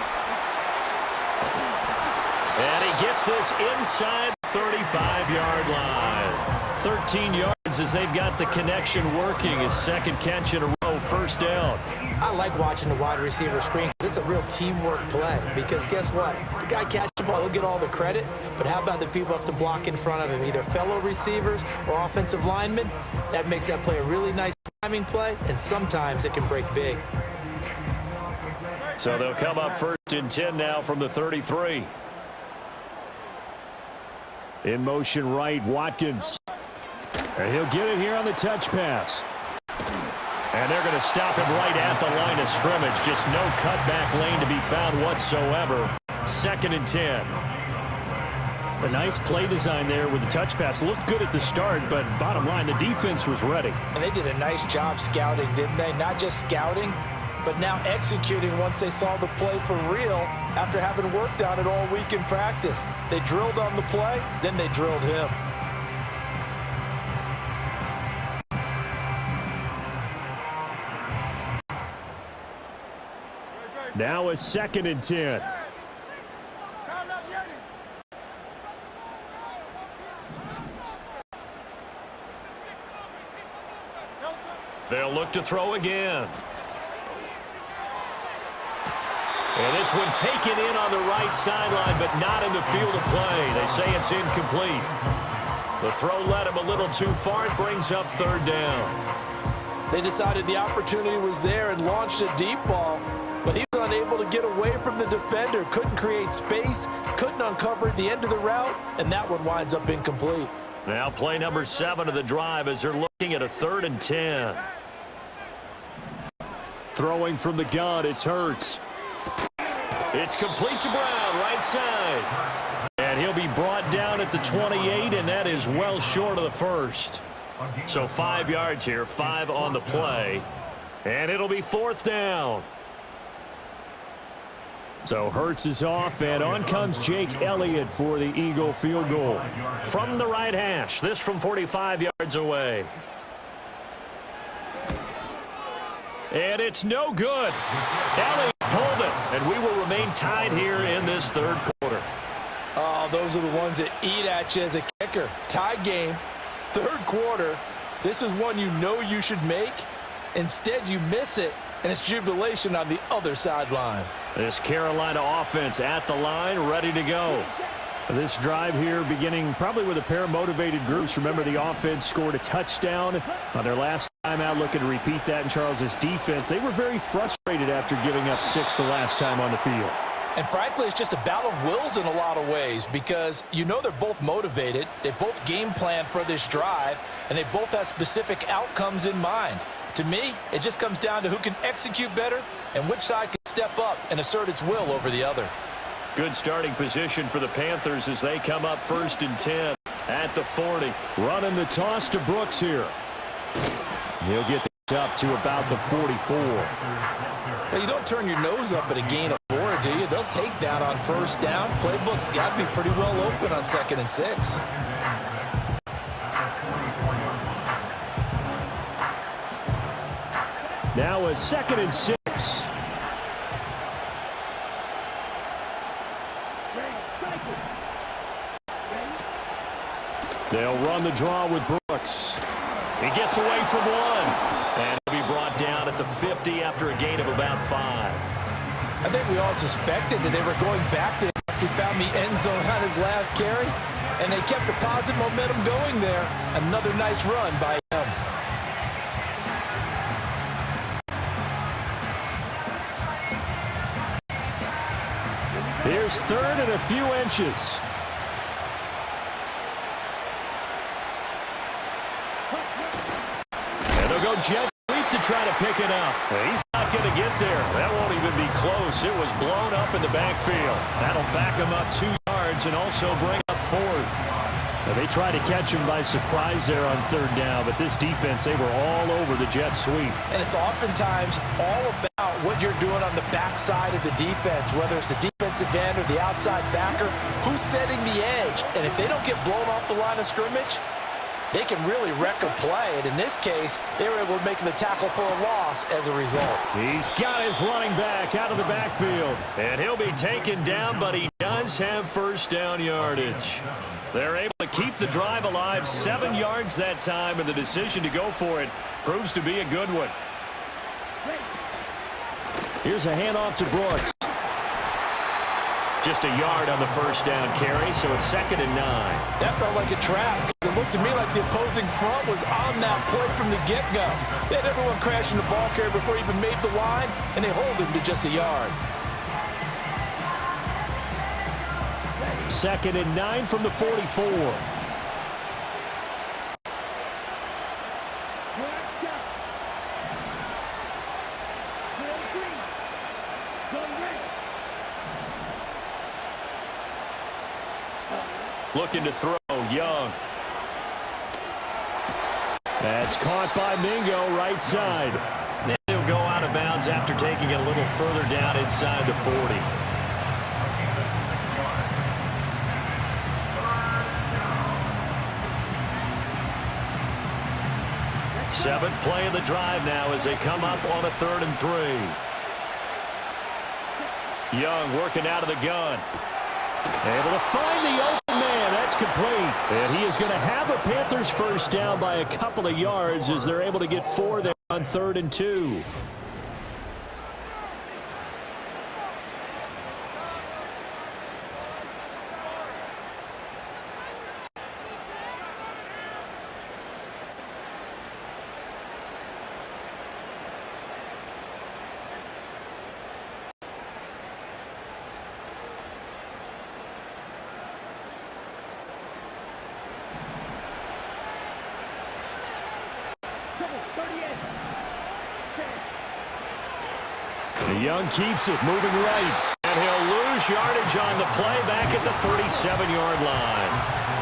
And he gets this inside the 35-yard line. 13 yards as they've got the connection working. His second catch in a row, first down. I like watching the wide receiver screen. It's a real teamwork play, because guess what? The guy catches the ball, he'll get all the credit, but how about the people have to block in front of him, either fellow receivers or offensive linemen? That makes that play a really nice timing play, and sometimes it can break big. So they'll come up 1st and 10 now from the 33. In motion right, Watkins. And he'll get it here on the touch pass. And they're going to stop him right at the line of scrimmage. Just no cutback lane to be found whatsoever. 2nd and 10. A nice play design there with the touch pass. Looked good at the start, but bottom line, the defense was ready. And they did a nice job scouting, didn't they? Not just scouting, but now executing once they saw the play for real after having worked on it all week in practice. They drilled on the play, then they drilled him. Now a 2nd and 10. They'll look to throw again. And this one taken in on the right sideline, but not in the field of play. They say it's incomplete. The throw led him a little too far. It brings up 3rd down. They decided the opportunity was there and launched a deep ball, but he was unable to get away from the defender. Couldn't create space, couldn't uncover the end of the route, and that one winds up incomplete. Now play number 7 of the drive as they're looking at a 3rd and 10. Throwing from the gun, it's Hurts. It's complete to Brown, right side. And he'll be brought down at the 28, and that is well short of the first. So 5 yards here, 5 on the play. And it'll be 4th down. So Hurts is off, and on comes Jake Elliott for the Eagle field goal. From the right hash, this from 45 yards away. And it's no good. Elliott pulled it, and we will remain tied here in this 3rd quarter. Oh, those are the ones that eat at you as a kicker. Tie game, 3rd quarter. This is one you know you should make. Instead, you miss it, and it's jubilation on the other sideline. This Carolina offense at the line, ready to go. This drive here beginning probably with a pair of motivated groups. Remember, the offense scored a touchdown on their last time out, looking to repeat that in Charles's defense. They were very frustrated after giving up 6 the last time on the field. And frankly, it's just a battle of wills in a lot of ways, because you know they're both motivated, they both game plan for this drive, and they both have specific outcomes in mind. To me, it just comes down to who can execute better and which side can step up and assert its will over the other. Good starting position for the Panthers as they come up 1st and 10 at the 40. Running the toss to Brooks here. He'll get this up to about the 44. Well, you don't turn your nose up at a gain of 4, do you? They'll take that on 1st down. Playbook's got to be pretty well open on 2nd and 6. Now a 2nd and 6. They'll run the draw with Brooks. He gets away from 1. And he'll be brought down at the 50 after a gain of about 5. I think we all suspected that they were going back to him after he found the end zone on his last carry, and they kept the positive momentum going there. Another nice run by him. Here's 3rd and a few inches. go jet sweep to try to pick it up. He's not going to get there. That won't even be close. It was blown up in the backfield. That'll back him up 2 yards and also bring up 4th. Well, they tried to catch him by surprise there on 3rd down, but this defense, they were all over the jet sweep. And it's oftentimes all about what you're doing on the backside of the defense, whether it's the defensive end or the outside backer, who's setting the edge. And if they don't get blown off the line of scrimmage, they can really wreck a play. And in this case, they were able to make the tackle for a loss as a result. He's got his running back out of the backfield. And he'll be taken down, but he does have first down yardage. They're able to keep the drive alive, 7 yards that time, and the decision to go for it proves to be a good one. Here's a handoff to Brooks. Just a yard on the first down carry, so it's 2nd and 9. That felt like a trap. It looked to me like the opposing front was on that play from the get-go. They had everyone crashing the ball carrier before he even made the line, and they hold him to just a yard. 2nd and 9 from the 44. Looking to throw, Young. That's caught by Mingo, right side. Then he'll go out of bounds after taking it a little further down inside the 40. Seventh play of the drive now as they come up on a 3rd and 3. Young working out of the gun. Able to find the open man. That's complete. And he is going to have a Panthers first down by a couple of yards as they're able to get 4 there on 3rd and 2. Young keeps it, moving right. And he'll lose yardage on the play back at the 37-yard line.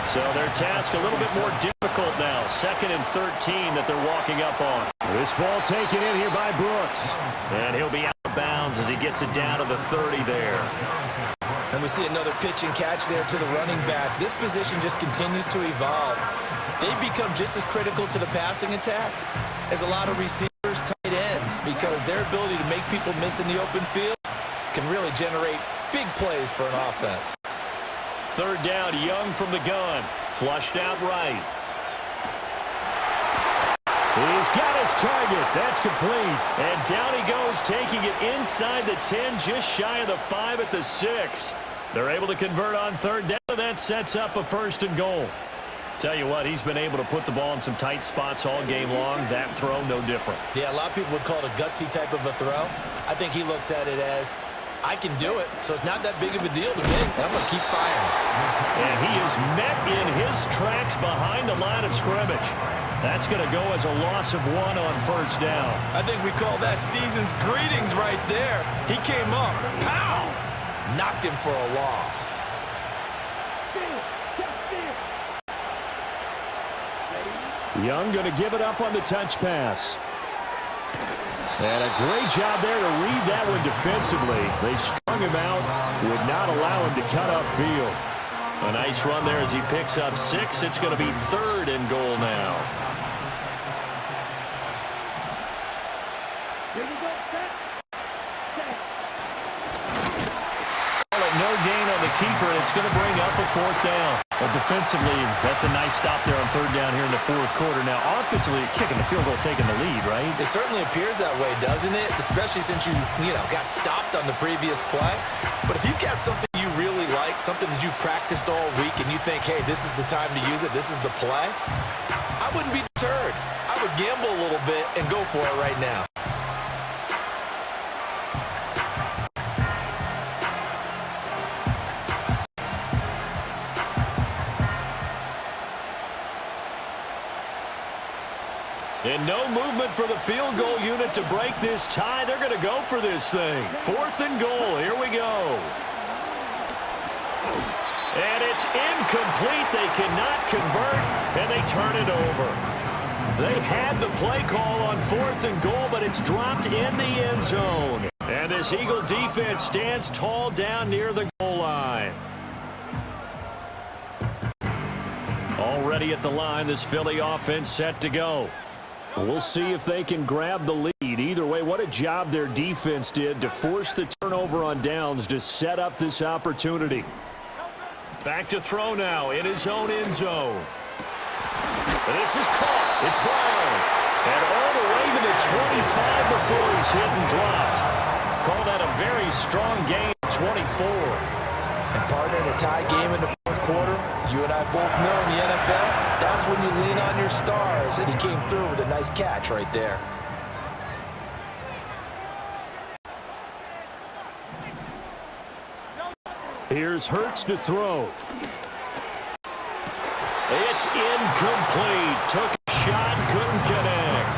So their task a little bit more difficult now. 2nd and 13 that they're walking up on. This ball taken in here by Brooks. And he'll be out of bounds as he gets it down to the 30 there. And we see another pitch and catch there to the running back. This position just continues to evolve. They become just as critical to the passing attack as a lot of receivers, tight ends, because their ability to make people miss in the open field can really generate big plays for an offense. 3rd down, Young from the gun. Flushed out right. He's got his target. That's complete. And down he goes, taking it inside the 10, just shy of the 5 at the 6. They're able to convert on 3rd down, and that sets up a 1st and goal. Tell you what, he's been able to put the ball in some tight spots all game long. That throw, no different. Yeah, a lot of people would call it a gutsy type of a throw. I think he looks at it as, I can do it, so it's not that big of a deal to me, and I'm going to keep firing. And he is met in his tracks behind the line of scrimmage. That's going to go as a loss of 1 on 1st down. I think we call that season's greetings right there. He came up, pow! Knocked him for a loss. Young going to give it up on the touch pass. And a great job there to read that one defensively. They strung him out, would not allow him to cut upfield. A nice run there as he picks up 6. It's going to be 3rd and goal now. Here you go, set. No gain on the keeper, and it's going to bring up a 4th down. Well, defensively, that's a nice stop there on 3rd down here in the 4th quarter. Now, offensively, kicking the field goal, taking the lead, right? It certainly appears that way, doesn't it? Especially since you got stopped on the previous play. But if you've got something you really like, something that you've practiced all week, and you think, hey, this is the time to use it, this is the play, I wouldn't be deterred. I would gamble a little bit and go for it right now. And no movement for the field goal unit to break this tie. They're going to go for this thing. 4th and goal. Here we go. And it's incomplete. They cannot convert, and they turn it over. They had the play call on 4th and goal, but it's dropped in the end zone. And this Eagle defense stands tall down near the goal line. Already at the line, this Philly offense set to go. We'll see if they can grab the lead. Either way, what a job their defense did to force the turnover on downs to set up this opportunity. Back to throw now in his own end zone. This is caught. It's Brown. And all the way to the 25 before he's hit and dropped. Call that a very strong game, 24. And partner, in a tie game in the 4th quarter, you and I both know in the NFL, that's when you lean on your stars. And he came through with a nice catch right there. Here's Hurts to throw. It's incomplete. Took a shot, couldn't connect.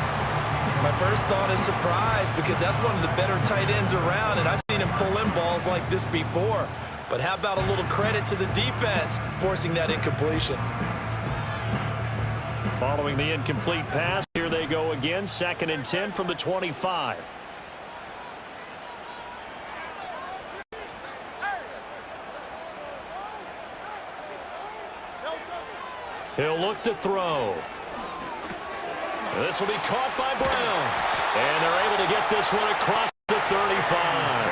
My first thought is surprise, because that's one of the better tight ends around, and I've seen him pull in balls like this before. But how about a little credit to the defense forcing that incompletion? Following the incomplete pass, here they go again. 2nd and 10 from the 25. He'll look to throw. This will be caught by Brown. And they're able to get this one across the 35.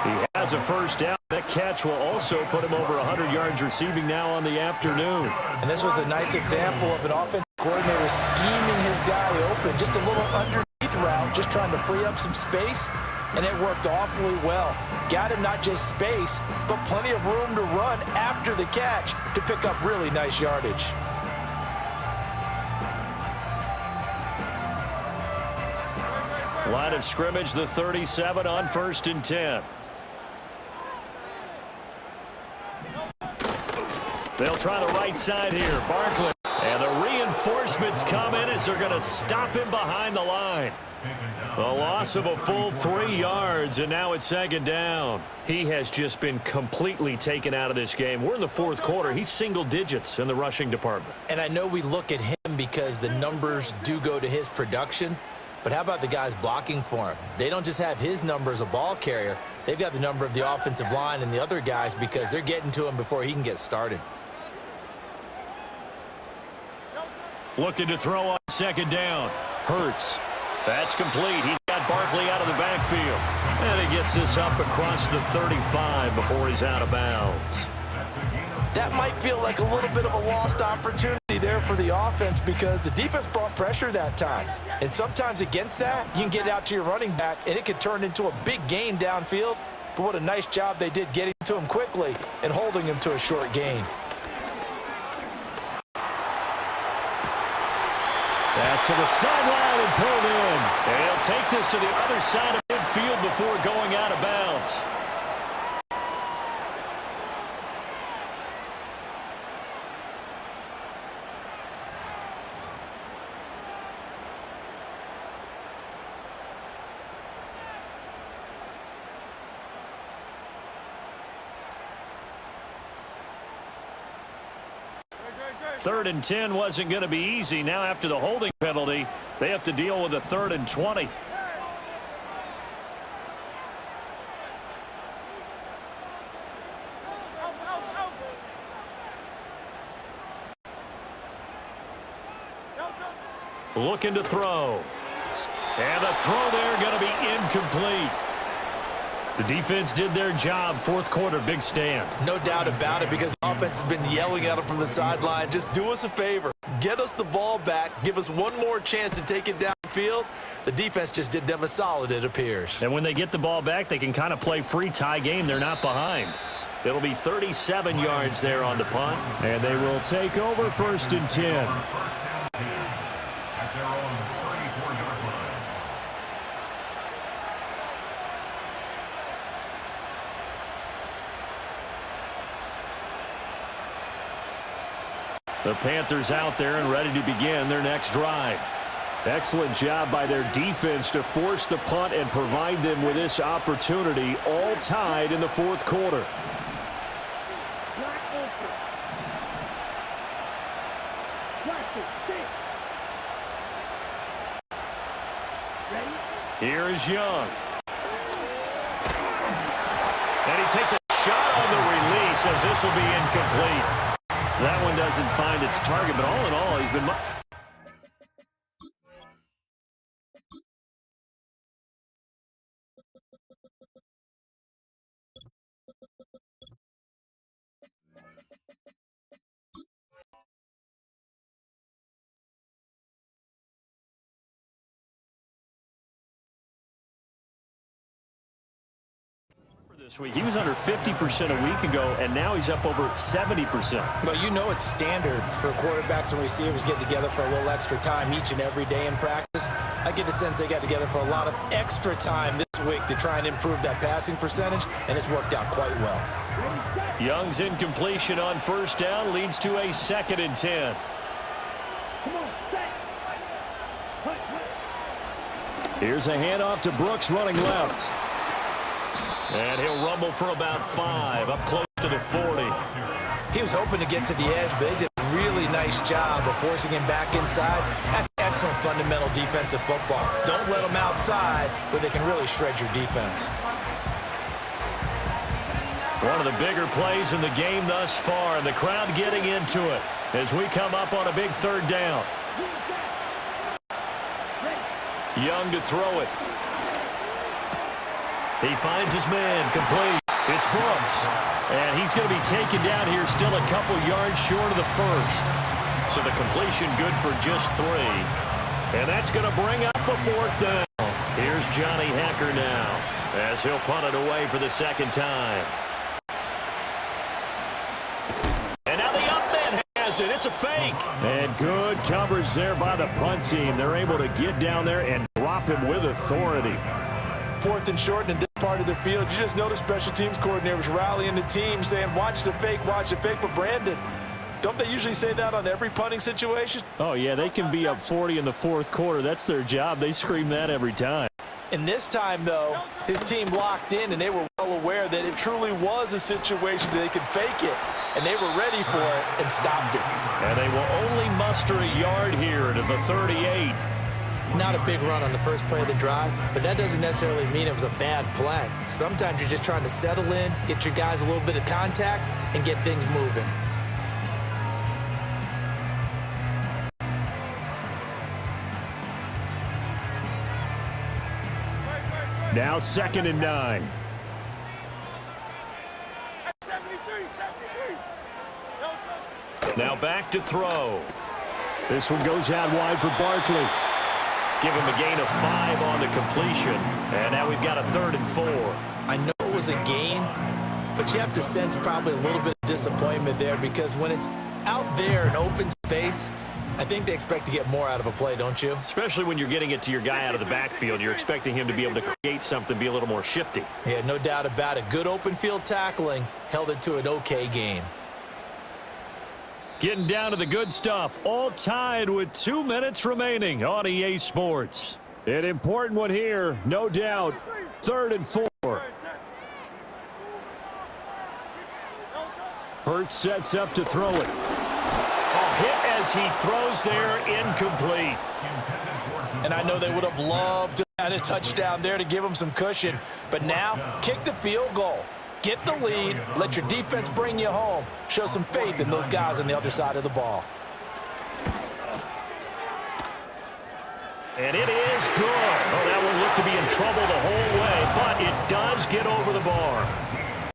He has a first down. That catch will also put him over 100 yards receiving now on the afternoon. And this was a nice example of an offensive coordinator scheming his guy open. Just a little underneath route, just trying to free up some space. And it worked awfully well. Got him not just space, but plenty of room to run after the catch to pick up really nice yardage. Line of scrimmage, the 37 on 1st and 10. They'll try the right side here. Barkley. And the reinforcements come in as they're going to stop him behind the line. A loss of a full 3 yards, and now it's 2nd down. He has just been completely taken out of this game. We're in the 4th quarter. He's single digits in the rushing department. And I know we look at him because the numbers do go to his production, but how about the guys blocking for him? They don't just have his number as a ball carrier. They've got the number of the offensive line and the other guys because they're getting to him before he can get started. Looking to throw on 2nd down. Hurts. That's complete. He's got Barkley out of the backfield. And he gets this up across the 35 before he's out of bounds. That might feel like a little bit of a lost opportunity there for the offense because the defense brought pressure that time. And sometimes against that, you can get out to your running back, and it could turn into a big gain downfield. But what a nice job they did getting to him quickly and holding him to a short gain. Pass to the sideline and pulled in. And he'll take this to the other side of midfield before going out of bounds. Third and 10 wasn't going to be easy. Now after the holding penalty, they have to deal with a 3rd and 20. Looking to throw. And the throw there going to be incomplete. The defense did their job. 4th quarter, big stand. No doubt about it, because the offense has been yelling at him from the sideline. Just do us a favor. Get us the ball back. Give us one more chance to take it downfield. The defense just did them a solid, it appears. And when they get the ball back, they can kind of play free tie game. They're not behind. It'll be 37 yards there on the punt. And they will take over 1st and 10. The Panthers out there and ready to begin their next drive. Excellent job by their defense to force the punt and provide them with this opportunity, all tied in the fourth quarter. Here is Young. And he takes a shot on the release as this will be incomplete. That one doesn't find its target, but all in all, he's been... this week. He was under 50% a week ago, and now he's up over 70%. Well, you know it's standard for quarterbacks and receivers get together for a little extra time each and every day in practice. I get the sense they got together for a lot of extra time this week to try and improve that passing percentage, and it's worked out quite well. Young's incompletion on first down leads to a 2nd and 10. Here's a handoff to Brooks running left. And he'll rumble for about 5, up close to the 40. He was hoping to get to the edge, but they did a really nice job of forcing him back inside. That's excellent fundamental defensive football. Don't let them outside where they can really shred your defense. One of the bigger plays in the game thus far, and the crowd getting into it as we come up on a big 3rd down. Young to throw it. He finds his man, complete. It's Brooks. And he's going to be taken down here, still a couple yards short of the first. So the completion good for just 3. And that's going to bring up a 4th down. Here's Johnny Hacker now as he'll punt it away for the 2nd time. And now the up man has it. It's a fake. And good coverage there by the punt team. They're able to get down there and drop him with authority. 4th and short in this part of the field. You just notice special teams coordinators rallying the team saying, watch the fake, but Brandon, don't they usually say that on every punting situation? Oh, yeah, they can be up 40 in the 4th quarter. That's their job. They scream that every time. And this time, though, his team locked in, and they were well aware that it truly was a situation that they could fake it, and they were ready for it and stopped it. And they will only muster a yard here to the 38. Not a big run on the first play of the drive, but that doesn't necessarily mean it was a bad play. Sometimes you're just trying to settle in, get your guys a little bit of contact, and get things moving. Now 2nd and 9. Now back to throw. This one goes out wide for Barkley. Give him a gain of 5 on the completion. And now we've got a 3rd and 4. I know it was a gain, but you have to sense probably a little bit of disappointment there because when it's out there in open space, I think they expect to get more out of a play, don't you? Especially when you're getting it to your guy out of the backfield. You're expecting him to be able to create something, be a little more shifty. Yeah, no doubt about it. Good open field tackling held it to an okay gain. Getting down to the good stuff, all tied with 2 minutes remaining on EA Sports. An important one here, no doubt. 3rd and 4. Hurts sets up to throw it. A hit as he throws there, incomplete. And I know they would have loved to have a touchdown there to give them some cushion, but now kick the field goal. Get the lead, let your defense bring you home. Show some faith in those guys on the other side of the ball. And it is good. Oh, that one looked to be in trouble the whole way, but it does get over the bar.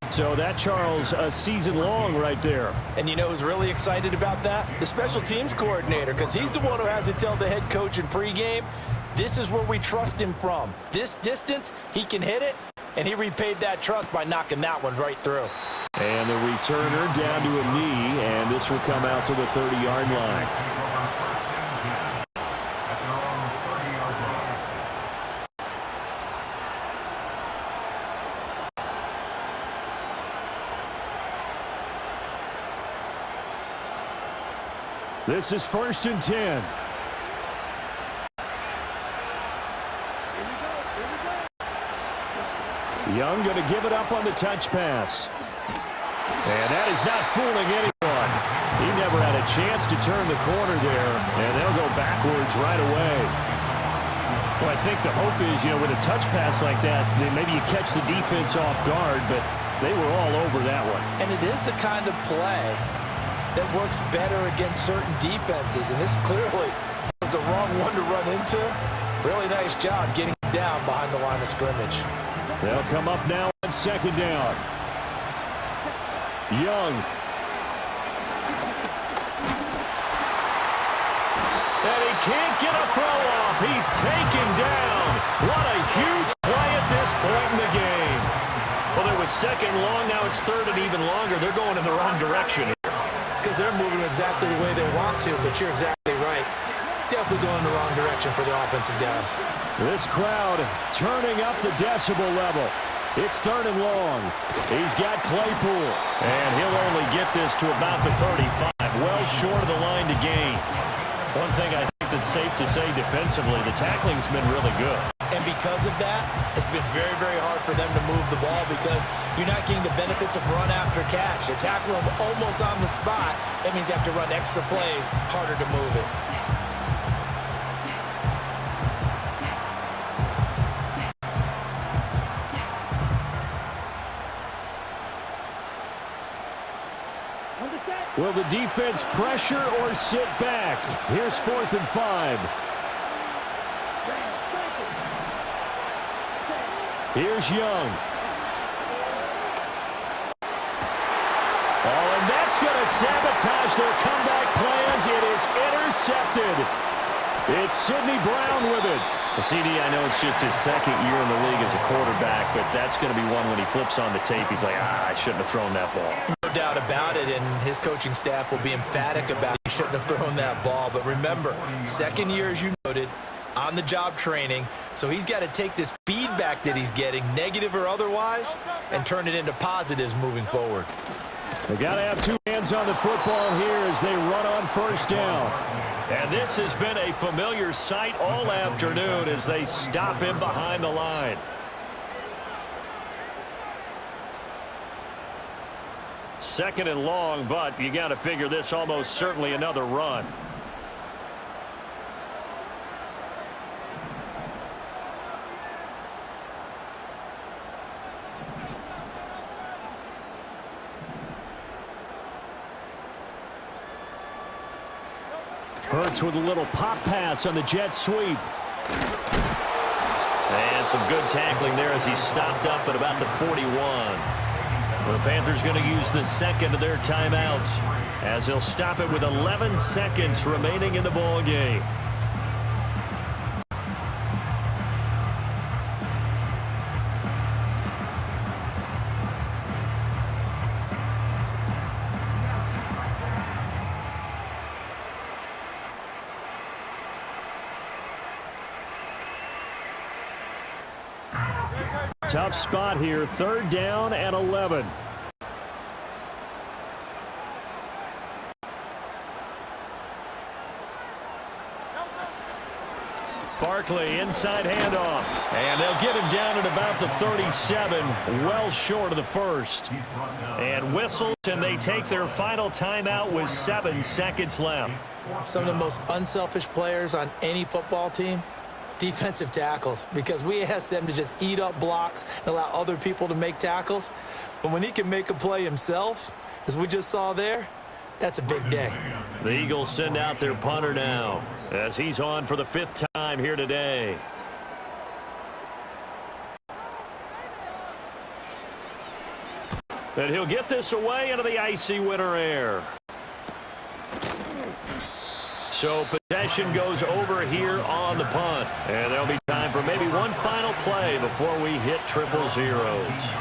So that, Charles, a season long right there. And you know who's really excited about that? The special teams coordinator, because he's the one who has to tell the head coach in pregame, this is where we trust him from. This distance, he can hit it. And he repaid that trust by knocking that one right through. And the returner down to a knee, and this will come out to the 30-yard line. This is 1st and 10. Young going to give it up on the touch pass. And that is not fooling anyone. He never had a chance to turn the corner there, and they'll go backwards right away. Well, I think the hope is, with a touch pass like that, then maybe you catch the defense off guard, but they were all over that one. And it is the kind of play that works better against certain defenses, and this clearly was the wrong one to run into. Really nice job getting down behind the line of scrimmage. They'll come up now on second down. Young. And he can't get a throw off. He's taken down. What a huge play at this point in the game. Well, it was second long. Now it's third and even longer. They're going in the wrong direction here. Because they're moving exactly the way they want to, but you're exactly right. Definitely going in the wrong direction for the offensive guys. This crowd turning up the decibel level. It's third and long. He's got Claypool. And he'll only get this to about the 35. Well short of the line to gain. One thing I think that's safe to say defensively, the tackling's been really good. And because of that, it's been very, very hard for them to move the ball because you're not getting the benefits of run after catch. They tackle them almost on the spot. That means you have to run extra plays, harder to move it. Will the defense pressure or sit back? Here's 4th and 5. Here's Young. Oh, and that's going to sabotage their comeback plans. It is intercepted. It's Sidney Brown with it. CD, I know it's just his second year in the league as a quarterback, but that's going to be one when he flips on the tape. He's like, I shouldn't have thrown that ball. No doubt about it, and his coaching staff will be emphatic about he shouldn't have thrown that ball. But remember, second year, as you noted, on-the-job training, so he's got to take this feedback that he's getting, negative or otherwise, and turn it into positives moving forward. They got to have two hands on the football here as they run on first down. And this has been a familiar sight all afternoon as they stop him behind the line. Second and long, but you got to figure this almost certainly another run. Hurts with a little pop pass on the jet sweep. And some good tackling there as he stopped up at about the 41. The Panthers going to use the second of their timeouts as they'll stop it with 11 seconds remaining in the ball game. Tough spot here, third down and 11. Barkley, inside handoff. And they'll get him down at about the 37, well short of the first. And whistles, and they take their final timeout with 7 seconds left. Some of the most unselfish players on any football team, defensive tackles, because we ask them to just eat up blocks and allow other people to make tackles. But when he can make a play himself, as we just saw there, that's a big day. The Eagles send out their punter now as he's on for the 5th time here today. And he'll get this away into the icy winter air. So possession goes over here on the punt. And there'll be time for maybe one final play before we hit triple zeros.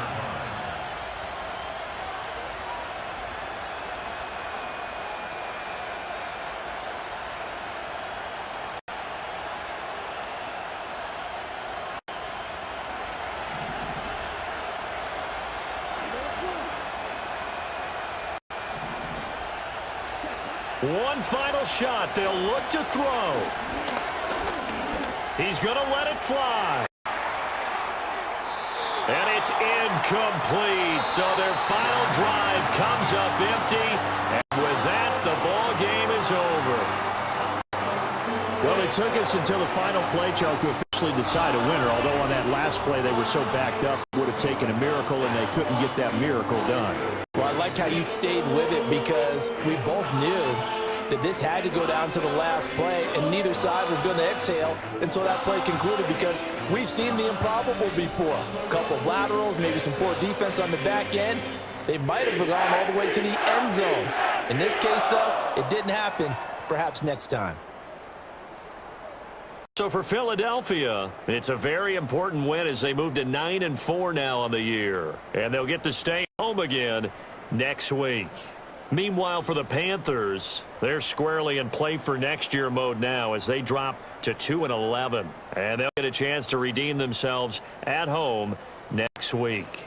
One final shot. They'll look to throw. He's going to let it fly. It's incomplete. So their final drive comes up empty. And with that, the ball game is over. Well, it took us until the final play, Charles, to officially decide a winner. Although on that last play they were so backed up, it would have taken a miracle, and they couldn't get that miracle done. Well, I like how you stayed with it because we both knew that this had to go down to the last play, and neither side was going to exhale until that play concluded because we've seen the improbable before. A couple of laterals, maybe some poor defense on the back end. They might have gone all the way to the end zone. In this case, though, it didn't happen. Perhaps next time. So for Philadelphia, it's a very important win as they move to 9-4 now on the year. And they'll get to stay home again next week. Meanwhile, for the Panthers, they're squarely in play for next year mode now as they drop to 2-11. And they'll get a chance to redeem themselves at home next week.